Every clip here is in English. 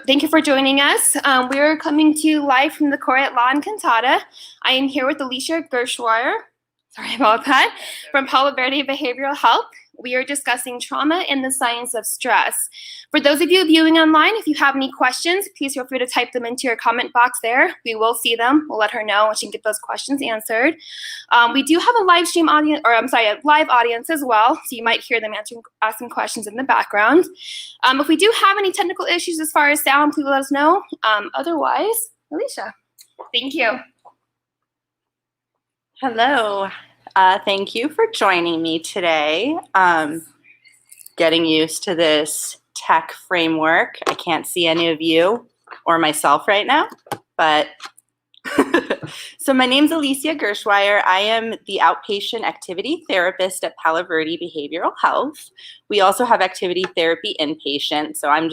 Thank you for joining us. We're coming to you live from the Choir at La Encantada. I am here with Alicia Gershwire, sorry about that, from Palo Verde Behavioral Health. We are discussing trauma and the science of stress. For those of you viewing online, if you have any questions, please feel free to type them into your comment box there. We will see them. We'll let her know and she can get those questions answered. We do have a live stream audience, a live audience as well, so you might hear them asking questions in the background. If we do have any technical issues as far as sound, please let us know. Otherwise, Alicia, thank you. Hello. Thank you for joining me today. Getting used to this tech framework. I can't see any of you or myself right now, but so my name's Alicia Gershwire. I am the outpatient activity therapist at Palo Verde Behavioral Health. We also have activity therapy inpatient, so I'm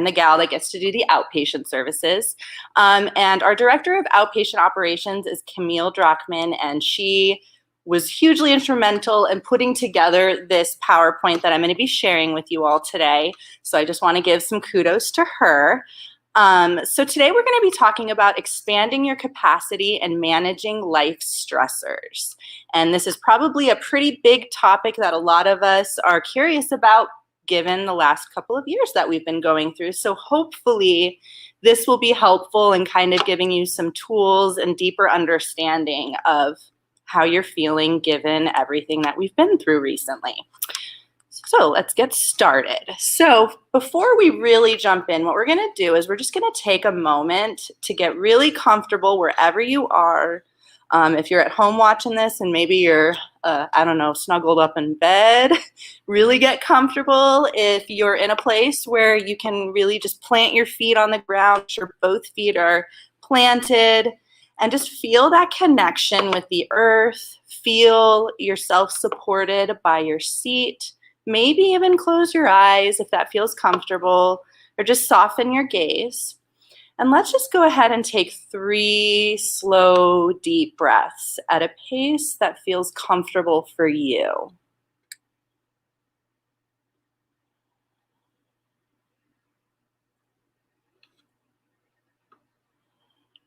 the gal that gets to do the outpatient services. And our director of outpatient operations is Camille Drachman, and she was hugely instrumental in putting together this PowerPoint that I'm going to be sharing with you all today. So I just want to give some kudos to her. So today we're going to be talking about expanding your capacity and managing life stressors. And this is probably a pretty big topic that a lot of us are curious about given the last couple of years that we've been going through. So hopefully this will be helpful in kind of giving you some tools and deeper understanding of how you're feeling given everything that we've been through recently. So let's get started. So before we really jump in, what we're going to do is we're just going to take a moment to get really comfortable wherever you are. If you're at home watching this and maybe you're, snuggled up in bed, really get comfortable. If you're in a place where you can really just plant your feet on the ground, make sure both feet are planted, and just feel that connection with the earth. Feel yourself supported by your seat. Maybe even close your eyes if that feels comfortable, or just soften your gaze. And let's just go ahead and take 3 slow, deep breaths at a pace that feels comfortable for you.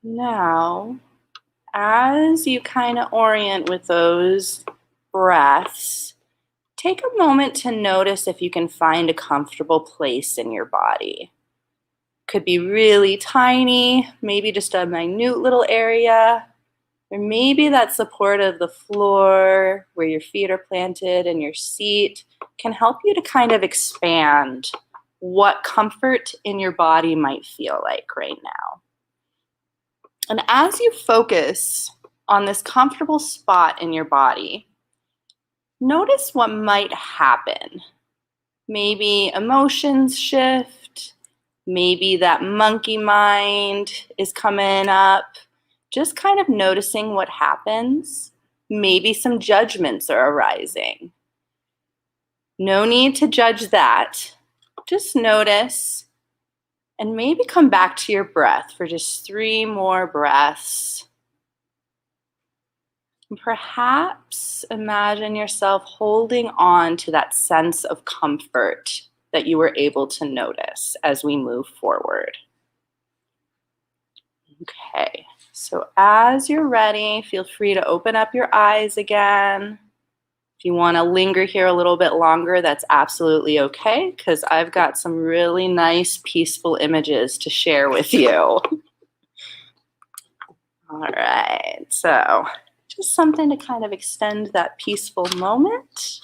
Now, as you kind of orient with those breaths, take a moment to notice if you can find a comfortable place in your body. Could be really tiny, maybe just a minute little area, or maybe that support of the floor where your feet are planted and your seat can help you to kind of expand what comfort in your body might feel like right now. And as you focus on this comfortable spot in your body, notice what might happen. Maybe emotions shift. Maybe that monkey mind is coming up. Just kind of noticing what happens. Maybe some judgments are arising. No need to judge that. Just notice. And maybe come back to your breath for just 3 more breaths. And perhaps imagine yourself holding on to that sense of comfort that you were able to notice as we move forward. Okay, so as you're ready, feel free to open up your eyes again. If you want to linger here a little bit longer, that's absolutely okay, because I've got some really nice, peaceful images to share with you. All right, so just something to kind of extend that peaceful moment.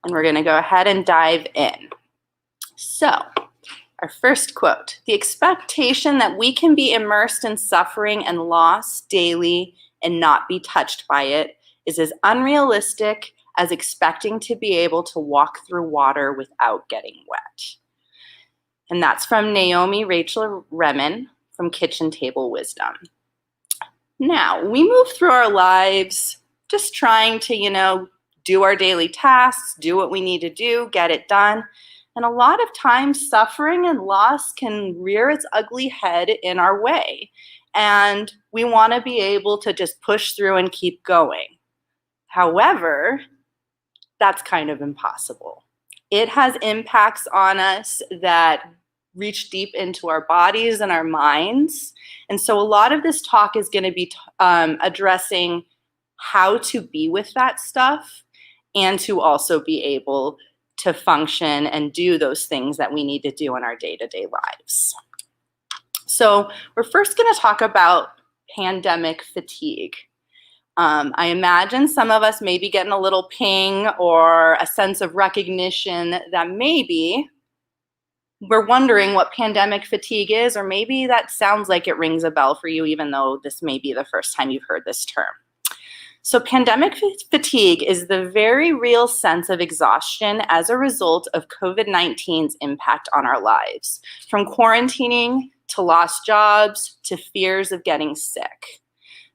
And we're going to go ahead and dive in. So, our first quote: "The expectation that we can be immersed in suffering and loss daily and not be touched by it is as unrealistic as expecting to be able to walk through water without getting wet." And that's from Naomi Rachel Remen from Kitchen Table Wisdom. Now, we move through our lives just trying to, do our daily tasks, do what we need to do, get it done. And a lot of times, suffering and loss can rear its ugly head in our way. And we want to be able to just push through and keep going. However, that's kind of impossible. It has impacts on us that reach deep into our bodies and our minds. And so a lot of this talk is going to be addressing how to be with that stuff and to also be able to function and do those things that we need to do in our day-to-day lives. So we're first going to talk about pandemic fatigue. I imagine some of us may be getting a little ping or a sense of recognition that maybe we're wondering what pandemic fatigue is, or maybe that sounds like it rings a bell for you, even though this may be the first time you've heard this term. So pandemic fatigue is the very real sense of exhaustion as a result of COVID-19's impact on our lives, from quarantining to lost jobs to fears of getting sick.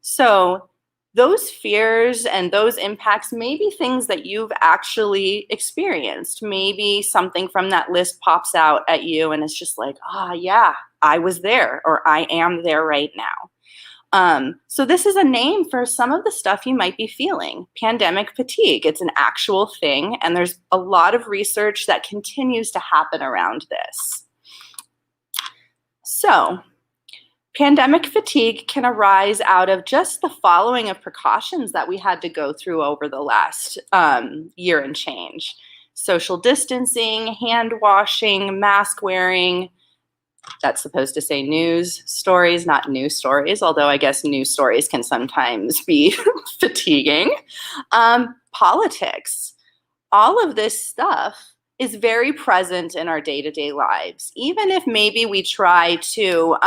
So those fears and those impacts may be things that you've actually experienced. Maybe something from that list pops out at you and it's just like, yeah, I was there, or I am there right now. So this is a name for some of the stuff you might be feeling. Pandemic fatigue, it's an actual thing, and there's a lot of research that continues to happen around this. So pandemic fatigue can arise out of just the following of precautions that we had to go through over the last year and change. Social distancing, hand washing, mask wearing. That's supposed to say news stories, not news stories, although I guess news stories can sometimes be fatiguing. Politics. All of this stuff is very present in our day-to-day lives. Even if maybe we try to,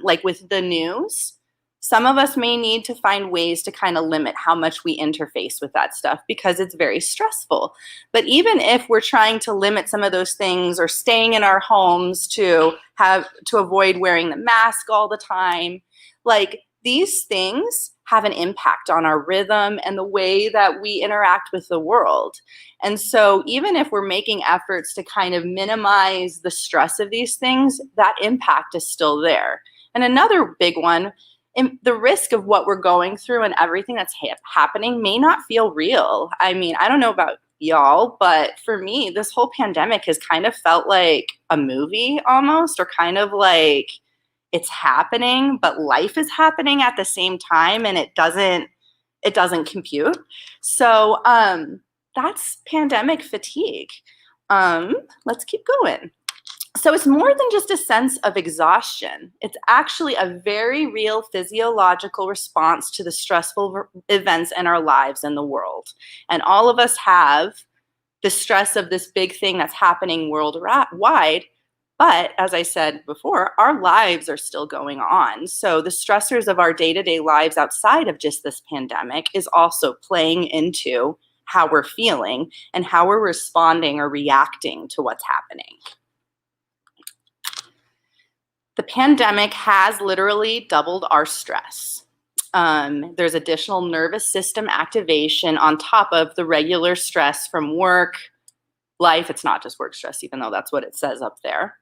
like with the news, some of us may need to find ways to kind of limit how much we interface with that stuff because it's very stressful. But even if we're trying to limit some of those things or staying in our homes to avoid wearing the mask all the time, like these things have an impact on our rhythm and the way that we interact with the world. And so even if we're making efforts to kind of minimize the stress of these things, that impact is still there. And another big one, the risk of what we're going through and everything that's happening may not feel real. I mean, I don't know about y'all, but for me, this whole pandemic has kind of felt like a movie almost, or kind of like it's happening, but life is happening at the same time, and it doesn't compute. So that's pandemic fatigue. Let's keep going. So it's more than just a sense of exhaustion. It's actually a very real physiological response to the stressful events in our lives and the world. And all of us have the stress of this big thing that's happening worldwide. But as I said before, our lives are still going on. So the stressors of our day-to-day lives outside of just this pandemic is also playing into how we're feeling and how we're responding or reacting to what's happening. The pandemic has literally doubled our stress. There's additional nervous system activation on top of the regular stress from work, life. It's not just work stress, even though that's what it says up there.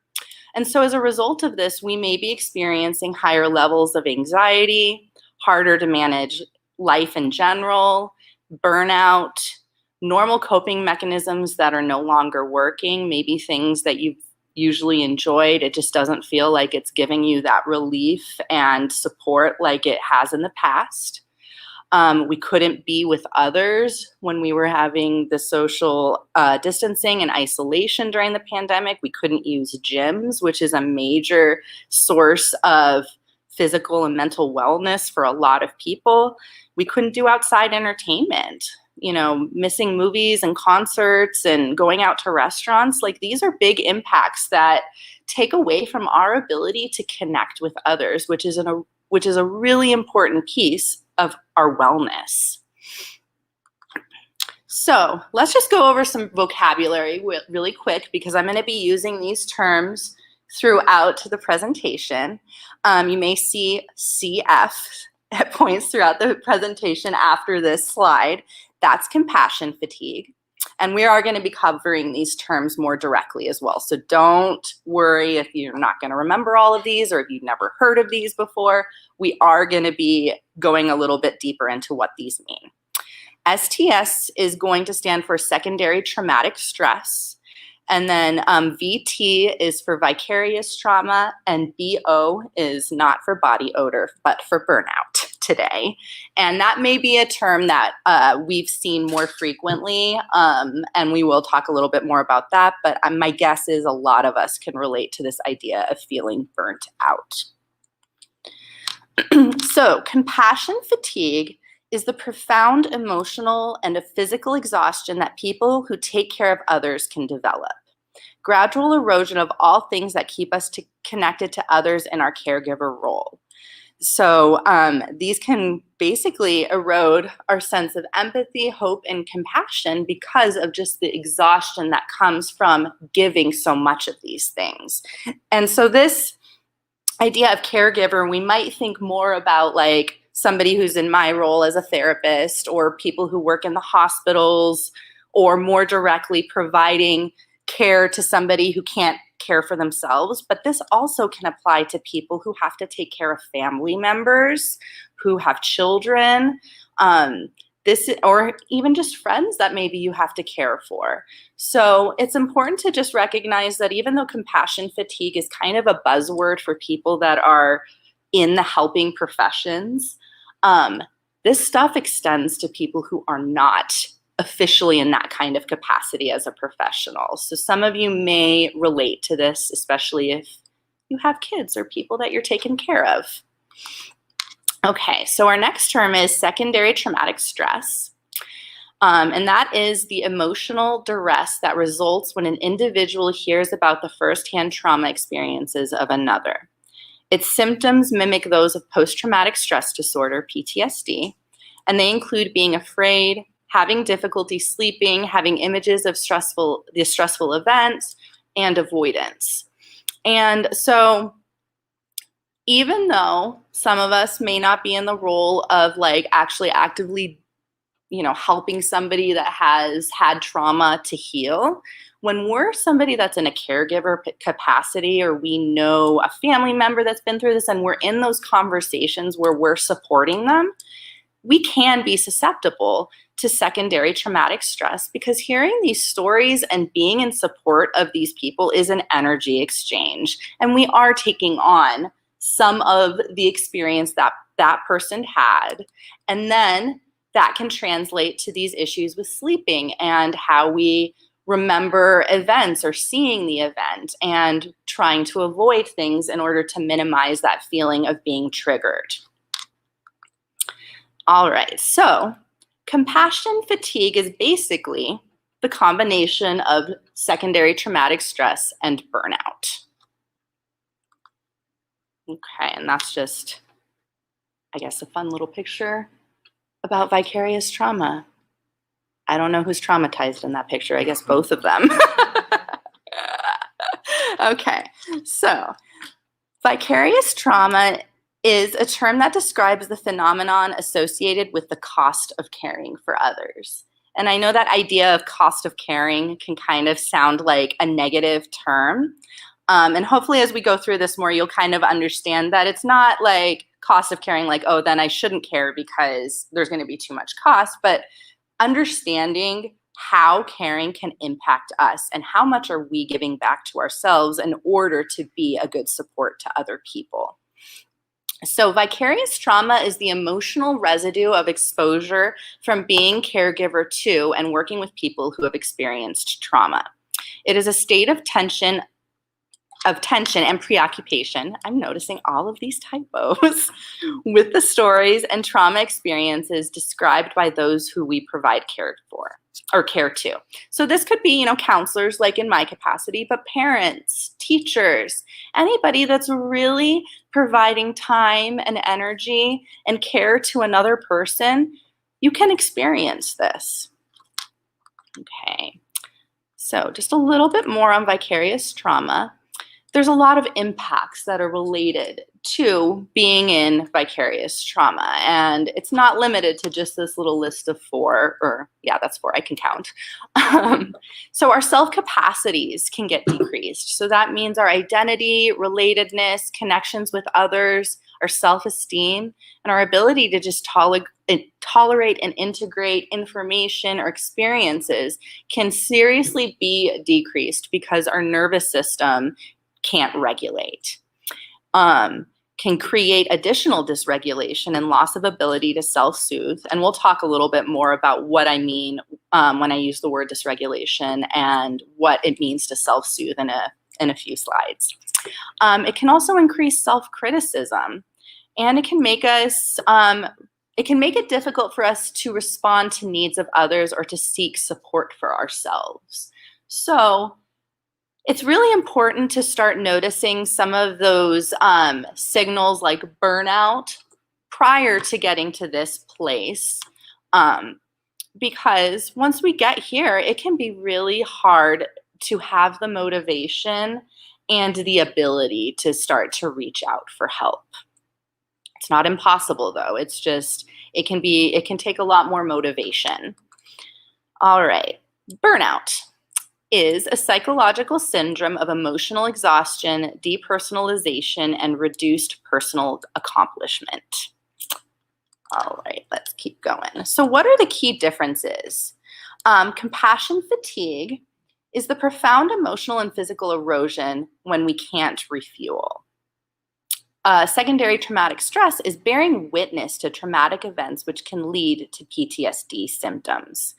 And so as a result of this, we may be experiencing higher levels of anxiety, harder to manage life in general, burnout, normal coping mechanisms that are no longer working, maybe things that you've usually enjoyed. It just doesn't feel like it's giving you that relief and support like it has in the past. We couldn't be with others when we were having the social distancing and isolation during the pandemic. We couldn't use gyms, which is a major source of physical and mental wellness for a lot of people. We couldn't do outside entertainment. You know, missing movies and concerts and going out to restaurants, like these are big impacts that take away from our ability to connect with others, which is a really important piece of our wellness. So let's just go over some vocabulary really quick, because I'm going to be using these terms throughout the presentation. You may see CF at points throughout the presentation after this slide. That's compassion fatigue. And we are going to be covering these terms more directly as well. So don't worry if you're not going to remember all of these or if you've never heard of these before. We are going to be going a little bit deeper into what these mean. STS is going to stand for secondary traumatic stress. And then VT is for vicarious trauma, and BO is not for body odor, but for burnout today. And that may be a term that we've seen more frequently, and we will talk a little bit more about that. But my guess is a lot of us can relate to this idea of feeling burnt out. So compassion fatigue is the profound emotional and a physical exhaustion that people who take care of others can develop. Gradual erosion of all things that keep us connected to others in our caregiver role. So these can basically erode our sense of empathy, hope, and compassion because of just the exhaustion that comes from giving so much of these things. And so this idea of caregiver, we might think more about like somebody who's in my role as a therapist, or people who work in the hospitals, or more directly providing care to somebody who can't care for themselves. But this also can apply to people who have to take care of family members, who have children, or even just friends that maybe you have to care for. So it's important to just recognize that even though compassion fatigue is kind of a buzzword for people that are in the helping professions, this stuff extends to people who are not officially in that kind of capacity as a professional. So some of you may relate to this, especially if you have kids or people that you're taking care of. Okay, so our next term is secondary traumatic stress. And that is the emotional duress that results when an individual hears about the firsthand trauma experiences of another. Its symptoms mimic those of post-traumatic stress disorder, PTSD, and they include being afraid, having difficulty sleeping, having images of the stressful events, and avoidance. And so even though some of us may not be in the role of like actually actively, helping somebody that has had trauma to heal, when we're somebody that's in a caregiver capacity, or we know a family member that's been through this, and we're in those conversations where we're supporting them, we can be susceptible to secondary traumatic stress, because hearing these stories and being in support of these people is an energy exchange. And we are taking on some of the experience that that person had. And then that can translate to these issues with sleeping and how we remember events or seeing the event and trying to avoid things in order to minimize that feeling of being triggered. All right, so compassion fatigue is basically the combination of secondary traumatic stress and burnout. Okay, and that's just, I guess, a fun little picture about vicarious trauma. I don't know who's traumatized in that picture. I guess both of them. Okay, so vicarious trauma is a term that describes the phenomenon associated with the cost of caring for others. And I know that idea of cost of caring can kind of sound like a negative term. And hopefully as we go through this more, you'll kind of understand that it's not like cost of caring, like, oh, then I shouldn't care because there's going to be too much cost, but understanding how caring can impact us and how much are we giving back to ourselves in order to be a good support to other people. So vicarious trauma is the emotional residue of exposure from being caregiver to and working with people who have experienced trauma. It is a state of tension and preoccupation. I'm noticing all of these typos with the stories and trauma experiences described by those who we provide care for or care to. So this could be, counselors like in my capacity, but parents, teachers, anybody that's really providing time and energy and care to another person, you can experience this. Okay, so just a little bit more on vicarious trauma. There's a lot of impacts that are related to being in vicarious trauma, and it's not limited to just this little list of 4, or yeah, that's 4, I can count. So our self-capacities can get decreased. So that means our identity, relatedness, connections with others, our self-esteem, and our ability to just tolerate and integrate information or experiences can seriously be decreased because our nervous system can't regulate. Can create additional dysregulation and loss of ability to self-soothe. And we'll talk a little bit more about what I mean when I use the word dysregulation and what it means to self-soothe in a few slides. It can also increase self-criticism, and it can make it difficult for us to respond to needs of others or to seek support for ourselves. So it's really important to start noticing some of those signals like burnout prior to getting to this place, because once we get here, it can be really hard to have the motivation and the ability to start to reach out for help. It's not impossible though. It's just, it can take a lot more motivation. All right, burnout is a psychological syndrome of emotional exhaustion, depersonalization, and reduced personal accomplishment. All right, let's keep going. So what are the key differences? Compassion fatigue is the profound emotional and physical erosion when we can't refuel. Secondary traumatic stress is bearing witness to traumatic events which can lead to PTSD symptoms.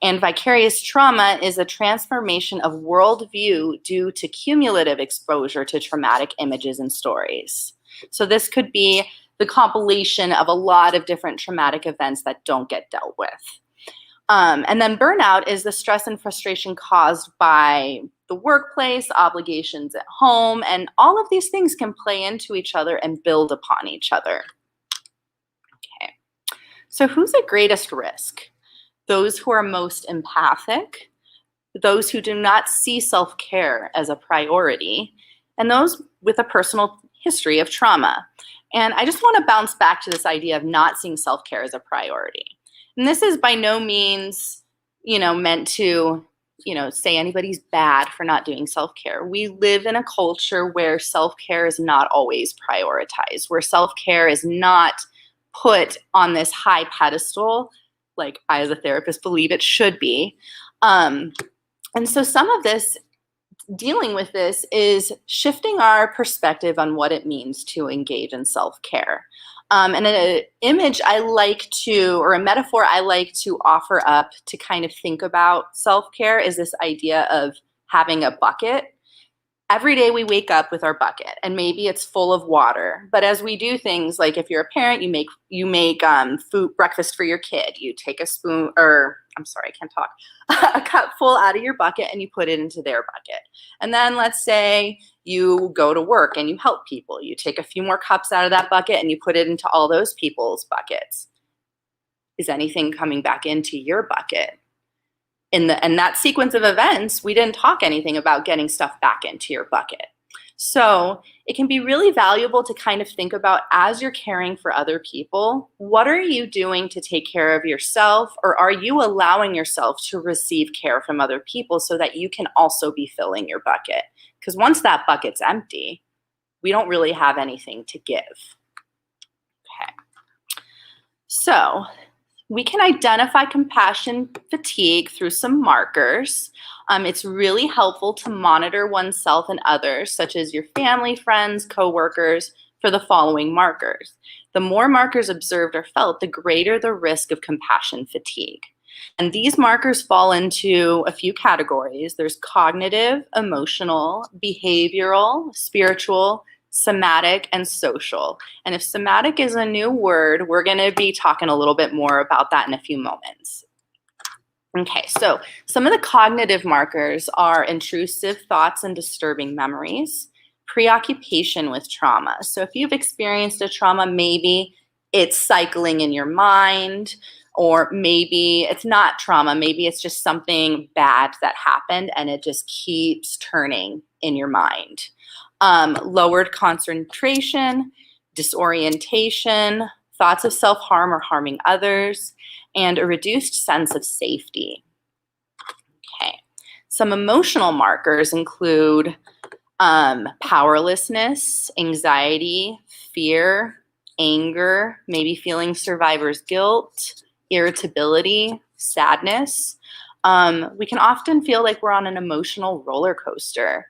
And vicarious trauma is a transformation of worldview due to cumulative exposure to traumatic images and stories. So this could be the compilation of a lot of different traumatic events that don't get dealt with. And then burnout is the stress and frustration caused by the workplace, obligations at home, and all of these things can play into each other and build upon each other. Okay, so who's at greatest risk? Those who are most empathic, those who do not see self-care as a priority, and those with a personal history of trauma. And I just want to bounce back to this idea of not seeing self-care as a priority. And this is by no means, meant to, say anybody's bad for not doing self-care. We live in a culture where self-care is not always prioritized, where self-care is not put on this high pedestal, like I as a therapist believe it should be. And so some of this, dealing with this, is shifting our perspective on what it means to engage in self-care. And an image I like to, or a metaphor I like to offer up to kind of think about self-care is this idea of having a bucket. Every day we wake up with our bucket, and maybe it's full of water. But as we do things, like if you're a parent, you make food breakfast for your kid. You take a spoon, or I'm sorry, I can't talk, a cup full out of your bucket and you put it into their bucket. And then let's say you go to work and you help people. You take a few more cups out of that bucket and you put it into all those people's buckets. Is anything coming back into your bucket? In that sequence of events, we didn't talk anything about getting stuff back into your bucket. So it can be really valuable to kind of think about, as you're caring for other people, what are you doing to take care of yourself, or are you allowing yourself to receive care from other people so that you can also be filling your bucket? Because once that bucket's empty, we don't really have anything to give. Okay. So we can identify compassion fatigue through some markers. It's really helpful to monitor oneself and others, such as your family, friends, coworkers, for the following markers. The more markers observed or felt, the greater the risk of compassion fatigue. And these markers fall into a few categories. There's cognitive, emotional, behavioral, spiritual, somatic, and social. And if somatic is a new word, we're going to be talking a little bit more about that in a few moments. Okay, so some of the cognitive markers are intrusive thoughts and disturbing memories, preoccupation with trauma. So if you've experienced a trauma, maybe it's cycling in your mind, or maybe it's not trauma, maybe it's just something bad that happened and it just keeps turning in your mind. Lowered concentration, disorientation, thoughts of self-harm or harming others, and a reduced sense of safety. Okay. Some emotional markers include powerlessness, anxiety, fear, anger, maybe feeling survivor's guilt, irritability, sadness. We can often feel like we're on an emotional roller coaster.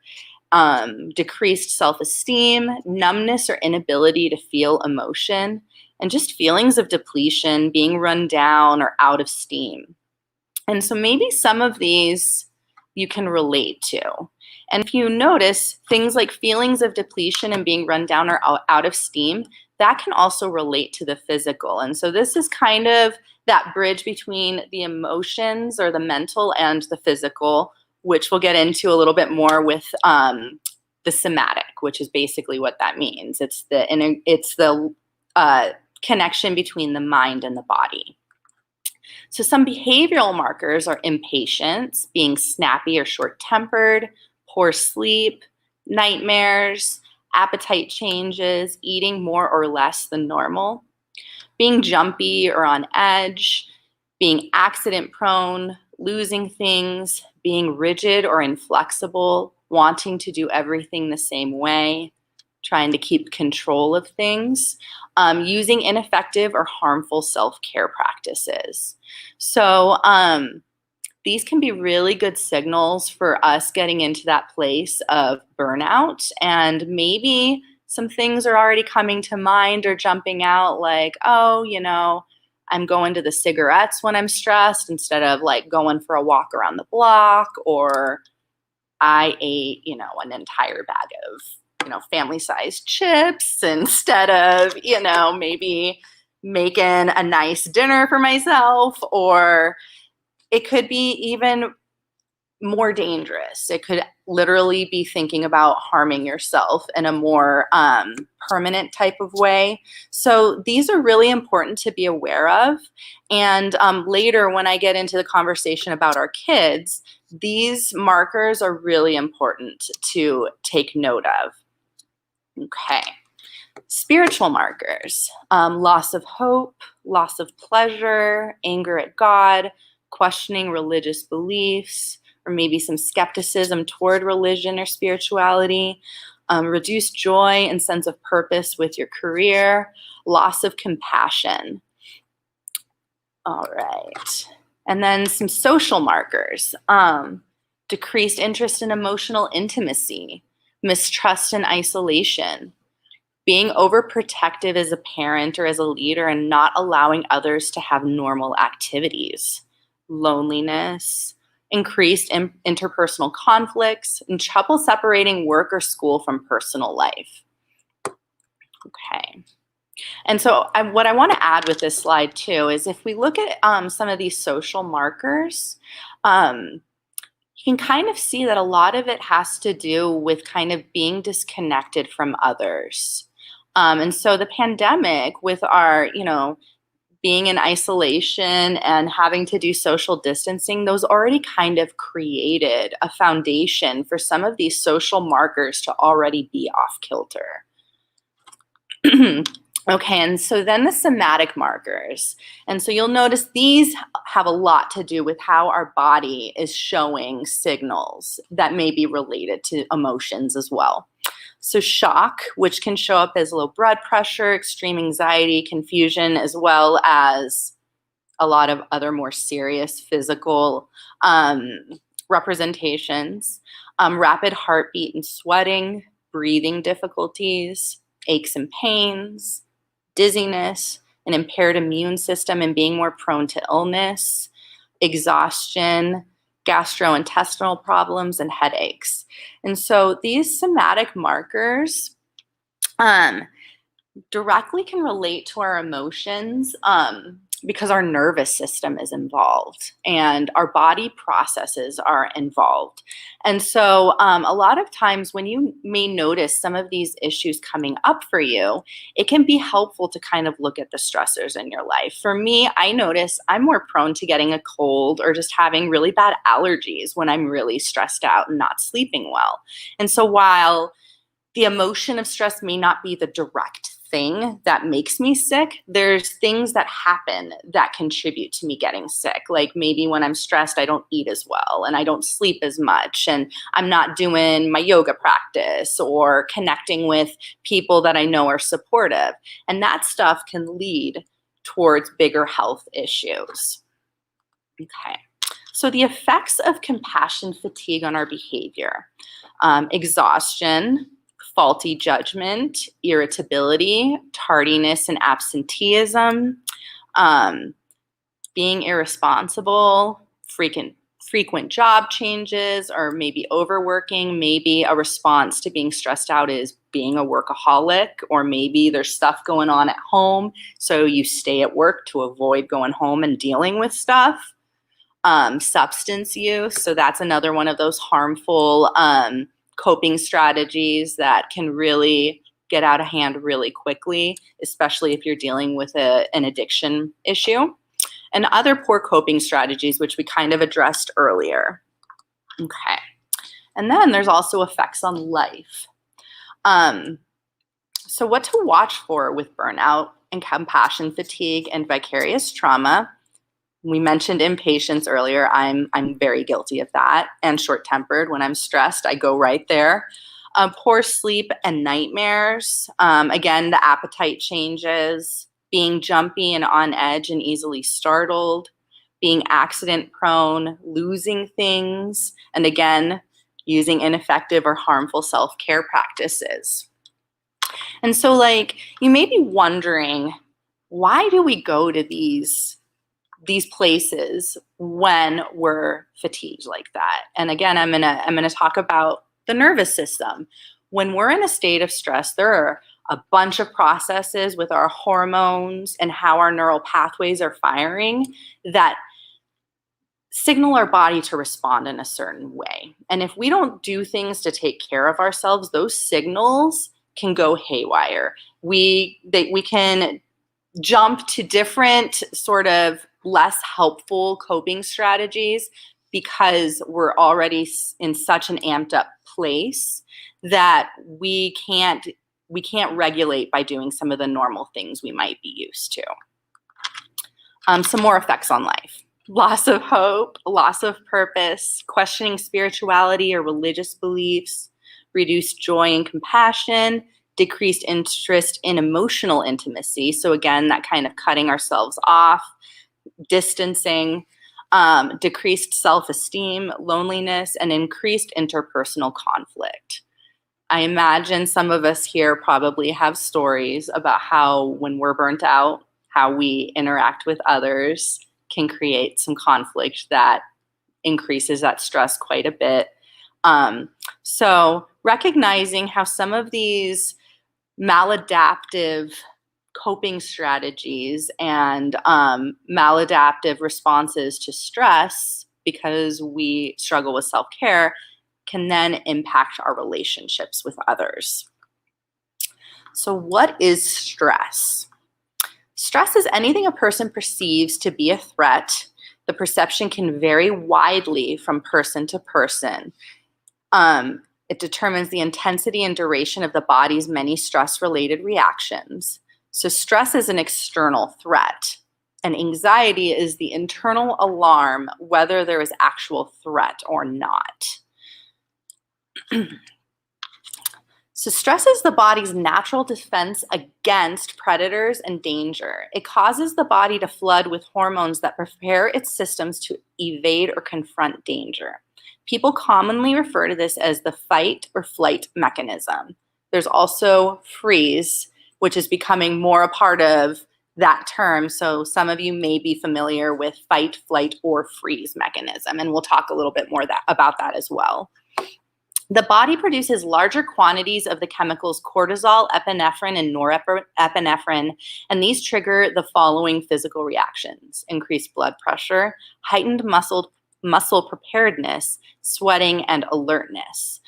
Decreased self-esteem, numbness or inability to feel emotion, and just feelings of depletion, being run down or out of steam. And so maybe some of these you can relate to. And if you notice things like feelings of depletion and being run down or out of steam, that can also relate to the physical. And so this is kind of that bridge between the emotions or the mental and the physical, which we'll get into a little bit more with the somatic, which is basically what that means. It's the connection between the mind and the body. So some behavioral markers are impatience, being snappy or short-tempered, poor sleep, nightmares, appetite changes, eating more or less than normal, being jumpy or on edge, being accident-prone, losing things, being rigid or inflexible, wanting to do everything the same way, trying to keep control of things, using ineffective or harmful self-care practices. So these can be really good signals for us getting into that place of burnout, and maybe some things are already coming to mind or jumping out like, oh, I'm going to the cigarettes when I'm stressed instead of like going for a walk around the block, or I ate, an entire bag of family-sized chips instead of, maybe making a nice dinner for myself. Or it could be even more dangerous. It could literally be thinking about harming yourself in a more permanent type of way. So these are really important to be aware of. And later, when I get into the conversation about our kids, these markers are really important to take note of. Okay. Spiritual markers, loss of hope, loss of pleasure, anger at God, questioning religious beliefs, or maybe some skepticism toward religion or spirituality, reduced joy and sense of purpose with your career, loss of compassion. All right. And then some social markers, decreased interest in emotional intimacy, mistrust and isolation, being overprotective as a parent or as a leader and not allowing others to have normal activities, loneliness, increased interpersonal conflicts, and trouble separating work or school from personal life. Okay. And so what I want to add with this slide too is if we look at some of these social markers, you can kind of see that a lot of it has to do with kind of being disconnected from others. And so the pandemic, with our, being in isolation and having to do social distancing, those already kind of created a foundation for some of these social markers to already be off kilter. Okay, and so then the somatic markers. And so you'll notice these have a lot to do with how our body is showing signals that may be related to emotions as well. So shock, which can show up as low blood pressure, extreme anxiety, confusion, as well as a lot of other more serious physical representations. Rapid heartbeat and sweating, breathing difficulties, aches and pains, dizziness, an impaired immune system and being more prone to illness, exhaustion, gastrointestinal problems, and headaches. And so these somatic markers directly can relate to our emotions because our nervous system is involved and our body processes are involved. And so a lot of times when you may notice some of these issues coming up for you, it can be helpful to kind of look at the stressors in your life. For me, I notice I'm more prone to getting a cold or just having really bad allergies when I'm really stressed out and not sleeping well. And so while the emotion of stress may not be the direct thing that makes me sick. There's things that happen that contribute to me getting sick. Like maybe when I'm stressed, I don't eat as well and I don't sleep as much and I'm not doing my yoga practice or connecting with people that I know are supportive. And that stuff can lead towards bigger health issues. Okay. So the effects of compassion fatigue on our behavior: exhaustion, faulty judgment, irritability, tardiness and absenteeism, being irresponsible, frequent job changes, or maybe overworking. Maybe a response to being stressed out is being a workaholic, or maybe there's stuff going on at home, so you stay at work to avoid going home and dealing with stuff. Substance use, so that's another one of those harmful coping strategies that can really get out of hand really quickly, especially if you're dealing with an addiction issue. And other poor coping strategies, which we kind of addressed earlier. Okay. And then there's also effects on life. So what to watch for with burnout and compassion fatigue and vicarious trauma. We mentioned impatience earlier. I'm very guilty of that, and short-tempered. When I'm stressed, I go right there. Poor sleep and nightmares. Again, the appetite changes, being jumpy and on edge and easily startled, being accident prone, losing things, and again, using ineffective or harmful self-care practices. And so like, you may be wondering, why do we go to these places when we're fatigued like that? And again, I'm gonna talk about the nervous system. When we're in a state of stress, there are a bunch of processes with our hormones and how our neural pathways are firing that signal our body to respond in a certain way. And if we don't do things to take care of ourselves, those signals can go haywire. We can jump to different sort of less helpful coping strategies because we're already in such an amped up place that we can't regulate by doing some of the normal things we might be used to. Some more effects on life: loss of hope, loss of purpose, questioning spirituality or religious beliefs, reduced joy and compassion, decreased interest in emotional intimacy. So again, that kind of cutting ourselves off, distancing, decreased self-esteem, loneliness, and increased interpersonal conflict. I imagine some of us here probably have stories about how when we're burnt out, how we interact with others can create some conflict that increases that stress quite a bit. So recognizing how some of these maladaptive coping strategies and maladaptive responses to stress, because we struggle with self-care, can then impact our relationships with others. So what is stress? Stress is anything a person perceives to be a threat. The perception can vary widely from person to person. It determines the intensity and duration of the body's many stress-related reactions. So stress is an external threat, and anxiety is the internal alarm whether there is actual threat or not. So stress is the body's natural defense against predators and danger. It causes the body to flood with hormones that prepare its systems to evade or confront danger. People commonly refer to this as the fight or flight mechanism. There's also freeze, which is becoming more a part of that term. So some of you may be familiar with fight, flight, or freeze mechanism, and we'll talk a little bit more about that as well. The body produces larger quantities of the chemicals cortisol, epinephrine, and norepinephrine, and these trigger the following physical reactions: increased blood pressure, heightened muscle preparedness, sweating, and alertness.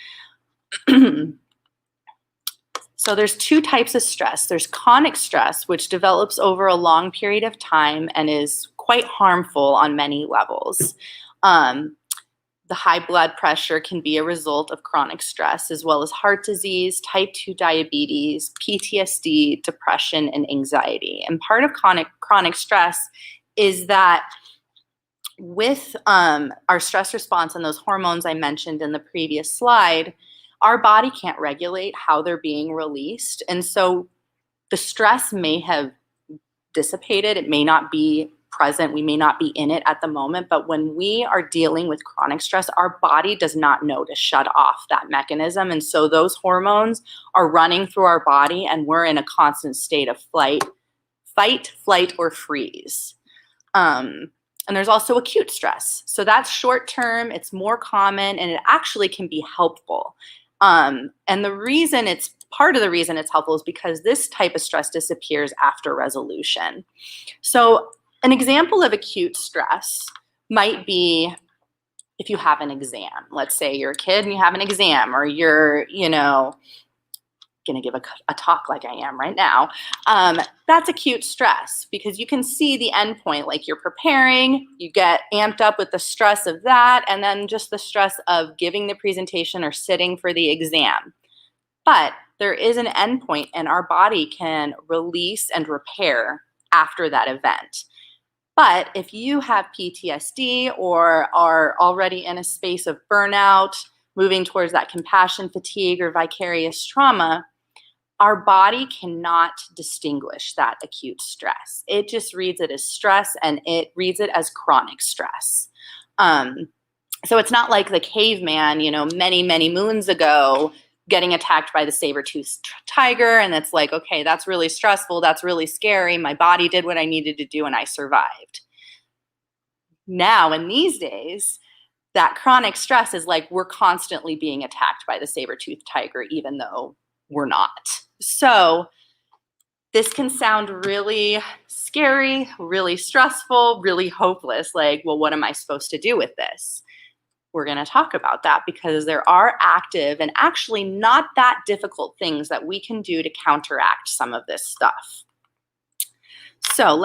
So there's two types of stress. There's chronic stress, which develops over a long period of time and is quite harmful on many levels. The high blood pressure can be a result of chronic stress, as well as heart disease, type 2 diabetes, PTSD, depression, and anxiety. And part of chronic stress is that with our stress response and those hormones I mentioned in the previous slide, our body can't regulate how they're being released. And so the stress may have dissipated. It may not be present. We may not be in it at the moment. But when we are dealing with chronic stress, our body does not know to shut off that mechanism. And so those hormones are running through our body, and we're in a constant state of fight, flight, or freeze. And there's also acute stress. So that's short term, it's more common, and it actually can be helpful. And part of the reason it's helpful is because this type of stress disappears after resolution. So an example of acute stress might be if you have an exam. Let's say you're a kid and you have an exam, or you're, going to give a talk like I am right now. That's acute stress because you can see the end point, like you're preparing, you get amped up with the stress of that, and then just the stress of giving the presentation or sitting for the exam. But there is an end point, and our body can release and repair after that event. But if you have PTSD or are already in a space of burnout, moving towards that compassion fatigue or vicarious trauma, our body cannot distinguish that acute stress. It just reads it as stress, and it reads it as chronic stress. So it's not like the caveman, many, many moons ago, getting attacked by the saber-toothed tiger, and it's like, okay, that's really stressful, that's really scary, my body did what I needed to do, and I survived. Now, in these days, that chronic stress is like we're constantly being attacked by the saber-toothed tiger, even though we're not. So this can sound really scary, really stressful, really hopeless. Like, well, what am I supposed to do with this? We're going to talk about that because there are active and actually not that difficult things that we can do to counteract some of this stuff. So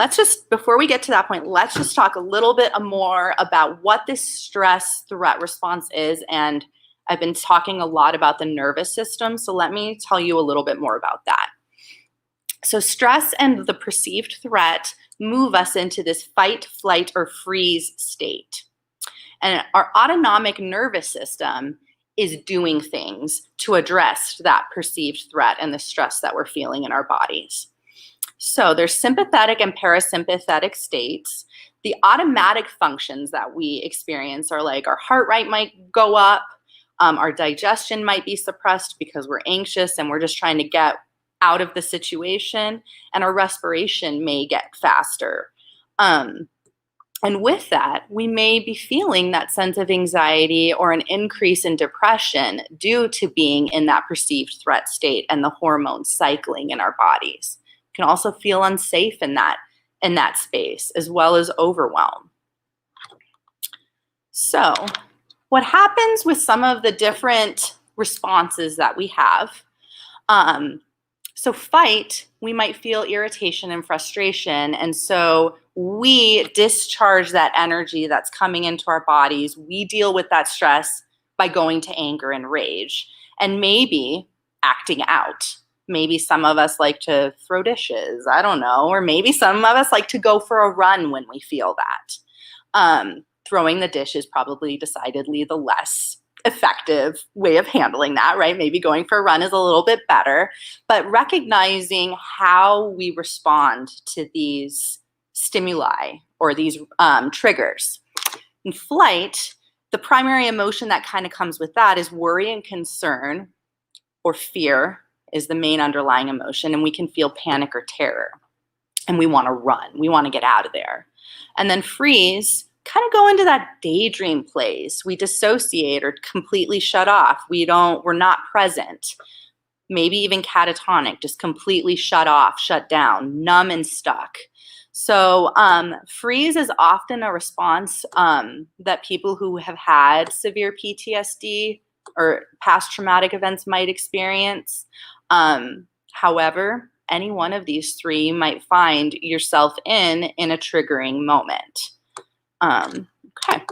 before we get to that point, let's just talk a little bit more about what this stress threat response is. And I've been talking a lot about the nervous system, so let me tell you a little bit more about that. So stress and the perceived threat move us into this fight, flight, or freeze state. And our autonomic nervous system is doing things to address that perceived threat and the stress that we're feeling in our bodies. So there's sympathetic and parasympathetic states. The automatic functions that we experience are like our heart rate might go up, our digestion might be suppressed because we're anxious and we're just trying to get out of the situation, and our respiration may get faster. And with that, we may be feeling that sense of anxiety or an increase in depression due to being in that perceived threat state and the hormones cycling in our bodies. We can also feel unsafe in that space, as well as overwhelm. So what happens with some of the different responses that we have? So fight, we might feel irritation and frustration, and so we discharge that energy that's coming into our bodies. We deal with that stress by going to anger and rage, and maybe acting out. Maybe some of us like to throw dishes, I don't know, or maybe some of us like to go for a run when we feel that. Throwing the dish is probably decidedly the less effective way of handling that, right? Maybe going for a run is a little bit better, but recognizing how we respond to these stimuli or these triggers. In flight, the primary emotion that kind of comes with that is worry and concern, or fear is the main underlying emotion, and we can feel panic or terror, and we want to run. We want to get out of there. And then freeze, kind of go into that daydream place. We dissociate or completely shut off. We're not present. Maybe even catatonic, just completely shut off, shut down, numb and stuck. So freeze is often a response that people who have had severe PTSD or past traumatic events might experience. However, any one of these three you might find yourself in a triggering moment. Okay.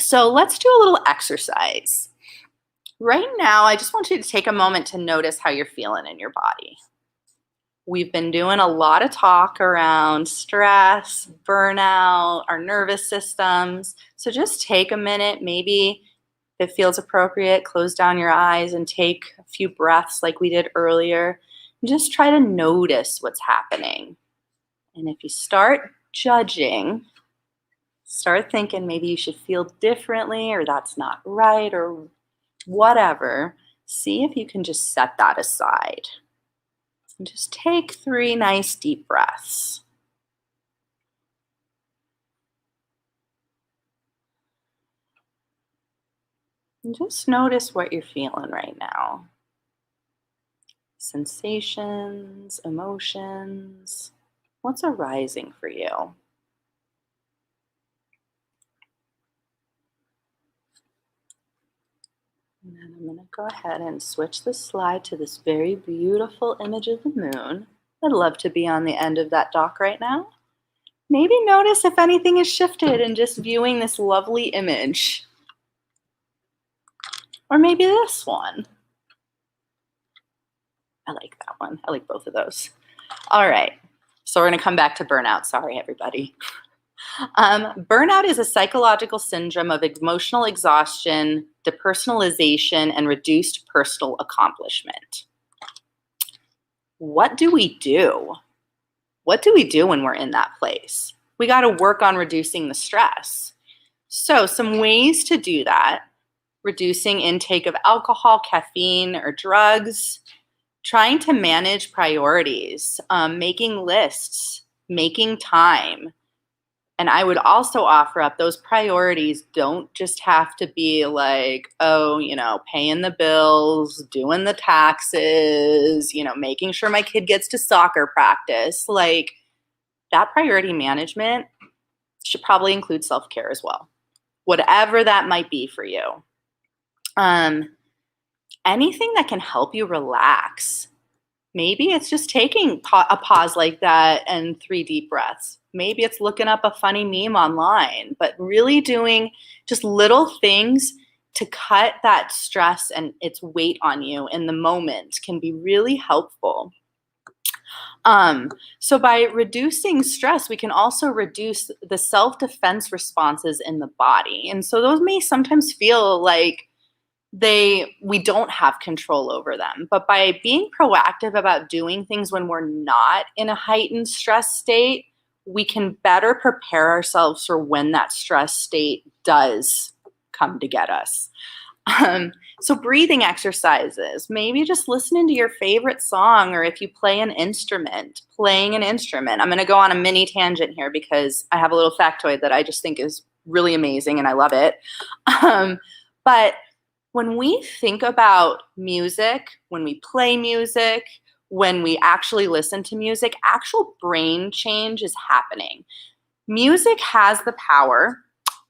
So let's do a little exercise. Right now, I just want you to take a moment to notice how you're feeling in your body. We've been doing a lot of talk around stress, burnout, our nervous systems. So just take a minute, maybe if it feels appropriate, close down your eyes and take a few breaths like we did earlier. And just try to notice what's happening. And if you start judging, start thinking maybe you should feel differently or that's not right or whatever, see if you can just set that aside. And just take 3 nice deep breaths. And just notice what you're feeling right now. Sensations, emotions, what's arising for you? And then I'm going to go ahead and switch the slide to this very beautiful image of the moon. I'd love to be on the end of that dock right now. Maybe notice if anything has shifted in just viewing this lovely image. Or maybe this one. I like that one. I like both of those. All right. So we're going to come back to burnout. Sorry, everybody. Burnout is a psychological syndrome of emotional exhaustion, depersonalization, and reduced personal accomplishment. What do we do? What do we do when we're in that place? We got to work on reducing the stress. So some ways to do that: reducing intake of alcohol, caffeine, or drugs, trying to manage priorities, making lists, making time. And I would also offer up those priorities don't just have to be like, oh, paying the bills, doing the taxes, making sure my kid gets to soccer practice. Like, that priority management should probably include self-care as well, whatever that might be for you. Anything that can help you relax. Maybe it's just taking a pause like that and 3 deep breaths. Maybe it's looking up a funny meme online, but really doing just little things to cut that stress and its weight on you in the moment can be really helpful. So by reducing stress, we can also reduce the self-defense responses in the body. And so those may sometimes feel like we don't have control over them. But by being proactive about doing things when we're not in a heightened stress state, we can better prepare ourselves for when that stress state does come to get us. So breathing exercises, maybe just listening to your favorite song, or if you play an instrument, playing an instrument. I'm going to go on a mini tangent here because I have a little factoid that I just think is really amazing and I love it. But when we think about music, when we play music, when we actually listen to music, actual brain change is happening. Music has the power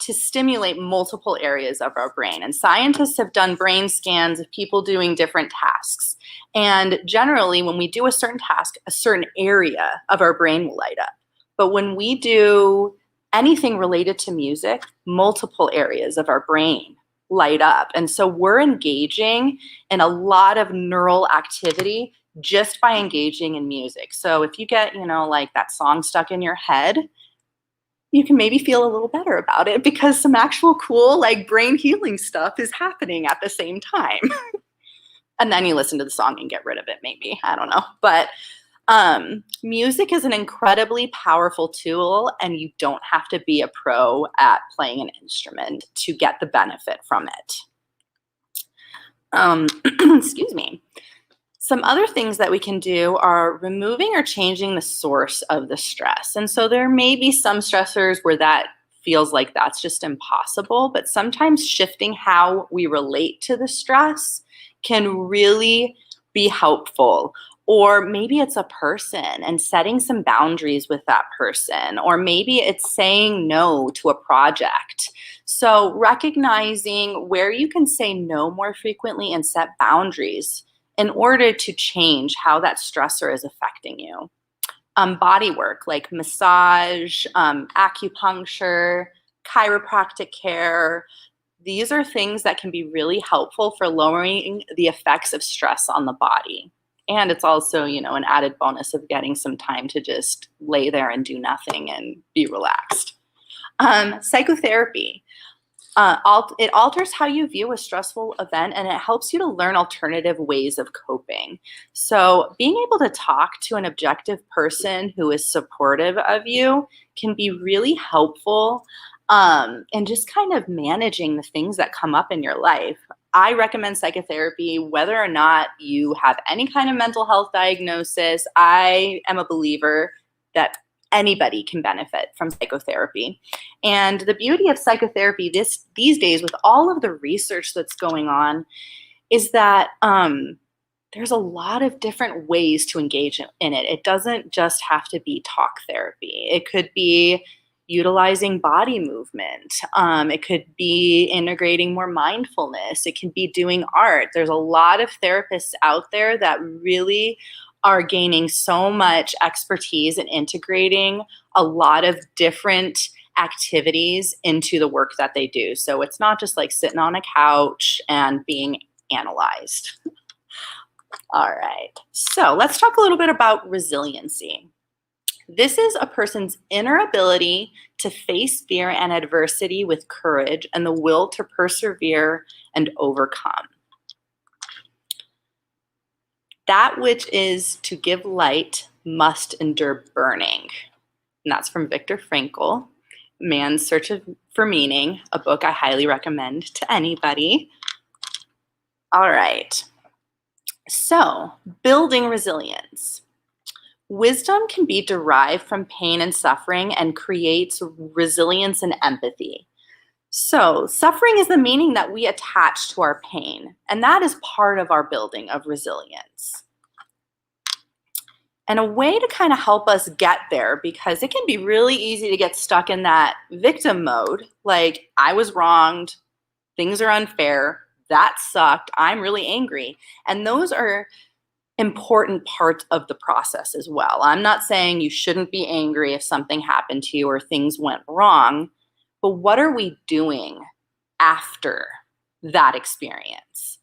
to stimulate multiple areas of our brain. And scientists have done brain scans of people doing different tasks. And generally, when we do a certain task, a certain area of our brain will light up. But when we do anything related to music, multiple areas of our brain light up. And so we're engaging in a lot of neural activity just by engaging in music. So if you get, like that song stuck in your head, you can maybe feel a little better about it because some actual cool, like, brain healing stuff is happening at the same time. And then you listen to the song and get rid of it, maybe. I don't know. But music is an incredibly powerful tool, and you don't have to be a pro at playing an instrument to get the benefit from it. Excuse me. Some other things that we can do are removing or changing the source of the stress. And so there may be some stressors where that feels like that's just impossible, but sometimes shifting how we relate to the stress can really be helpful. Or maybe it's a person and setting some boundaries with that person. Or maybe it's saying no to a project. So recognizing where you can say no more frequently and set boundaries in order to change how that stressor is affecting you. Body work like massage, acupuncture, chiropractic care. These are things that can be really helpful for lowering the effects of stress on the body. And it's also, an added bonus of getting some time to just lay there and do nothing and be relaxed. Psychotherapy. It alters how you view a stressful event, and it helps you to learn alternative ways of coping. So being able to talk to an objective person who is supportive of you can be really helpful in just kind of managing the things that come up in your life. I recommend psychotherapy whether or not you have any kind of mental health diagnosis. I am a believer that anybody can benefit from psychotherapy. And the beauty of psychotherapy these days, with all of the research that's going on, is that there's a lot of different ways to engage in it. It doesn't just have to be talk therapy. It could be utilizing body movement. It could be integrating more mindfulness. It can be doing art. There's a lot of therapists out there that really are gaining so much expertise in integrating a lot of different activities into the work that they do. So it's not just like sitting on a couch and being analyzed. All right, so let's talk a little bit about resiliency. This is a person's inner ability to face fear and adversity with courage and the will to persevere and overcome. That which is to give light must endure burning. And that's from Viktor Frankl, Man's Search for Meaning, a book I highly recommend to anybody. All right. So, building resilience. Wisdom can be derived from pain and suffering and creates resilience and empathy. So, suffering is the meaning that we attach to our pain, and that is part of our building of resilience. And a way to kind of help us get there, because it can be really easy to get stuck in that victim mode, like, I was wronged, things are unfair, that sucked, I'm really angry. And those are important parts of the process as well. I'm not saying you shouldn't be angry if something happened to you or things went wrong, but what are we doing after that experience?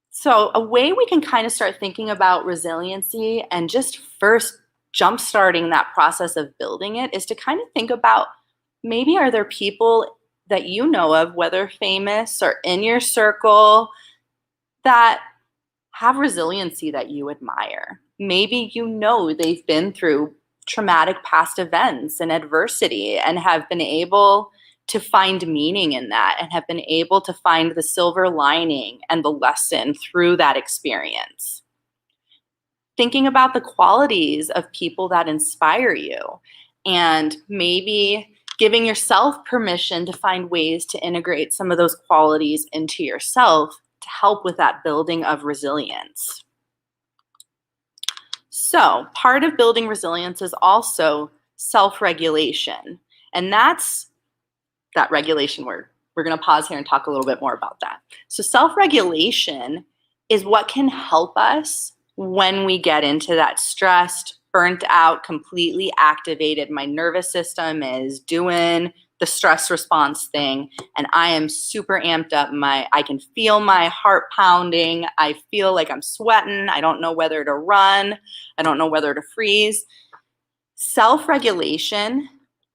So a way we can kind of start thinking about resiliency and just first jump-starting that process of building it is to kind of think about, maybe are there people that you know of, whether famous or in your circle, that have resiliency that you admire. Maybe they've been through traumatic past events and adversity and have been able to find meaning in that and have been able to find the silver lining and the lesson through that experience. Thinking about the qualities of people that inspire you, and maybe giving yourself permission to find ways to integrate some of those qualities into yourself to help with that building of resilience. So part of building resilience is also self-regulation. And that's that regulation word. We're going to pause here and talk a little bit more about that. So self-regulation is what can help us when we get into that stressed, burnt out, completely activated. My nervous system is doing the stress response thing, and I am super amped up. I can feel my heart pounding. I feel like I'm sweating. I don't know whether to run. I don't know whether to freeze. Self-regulation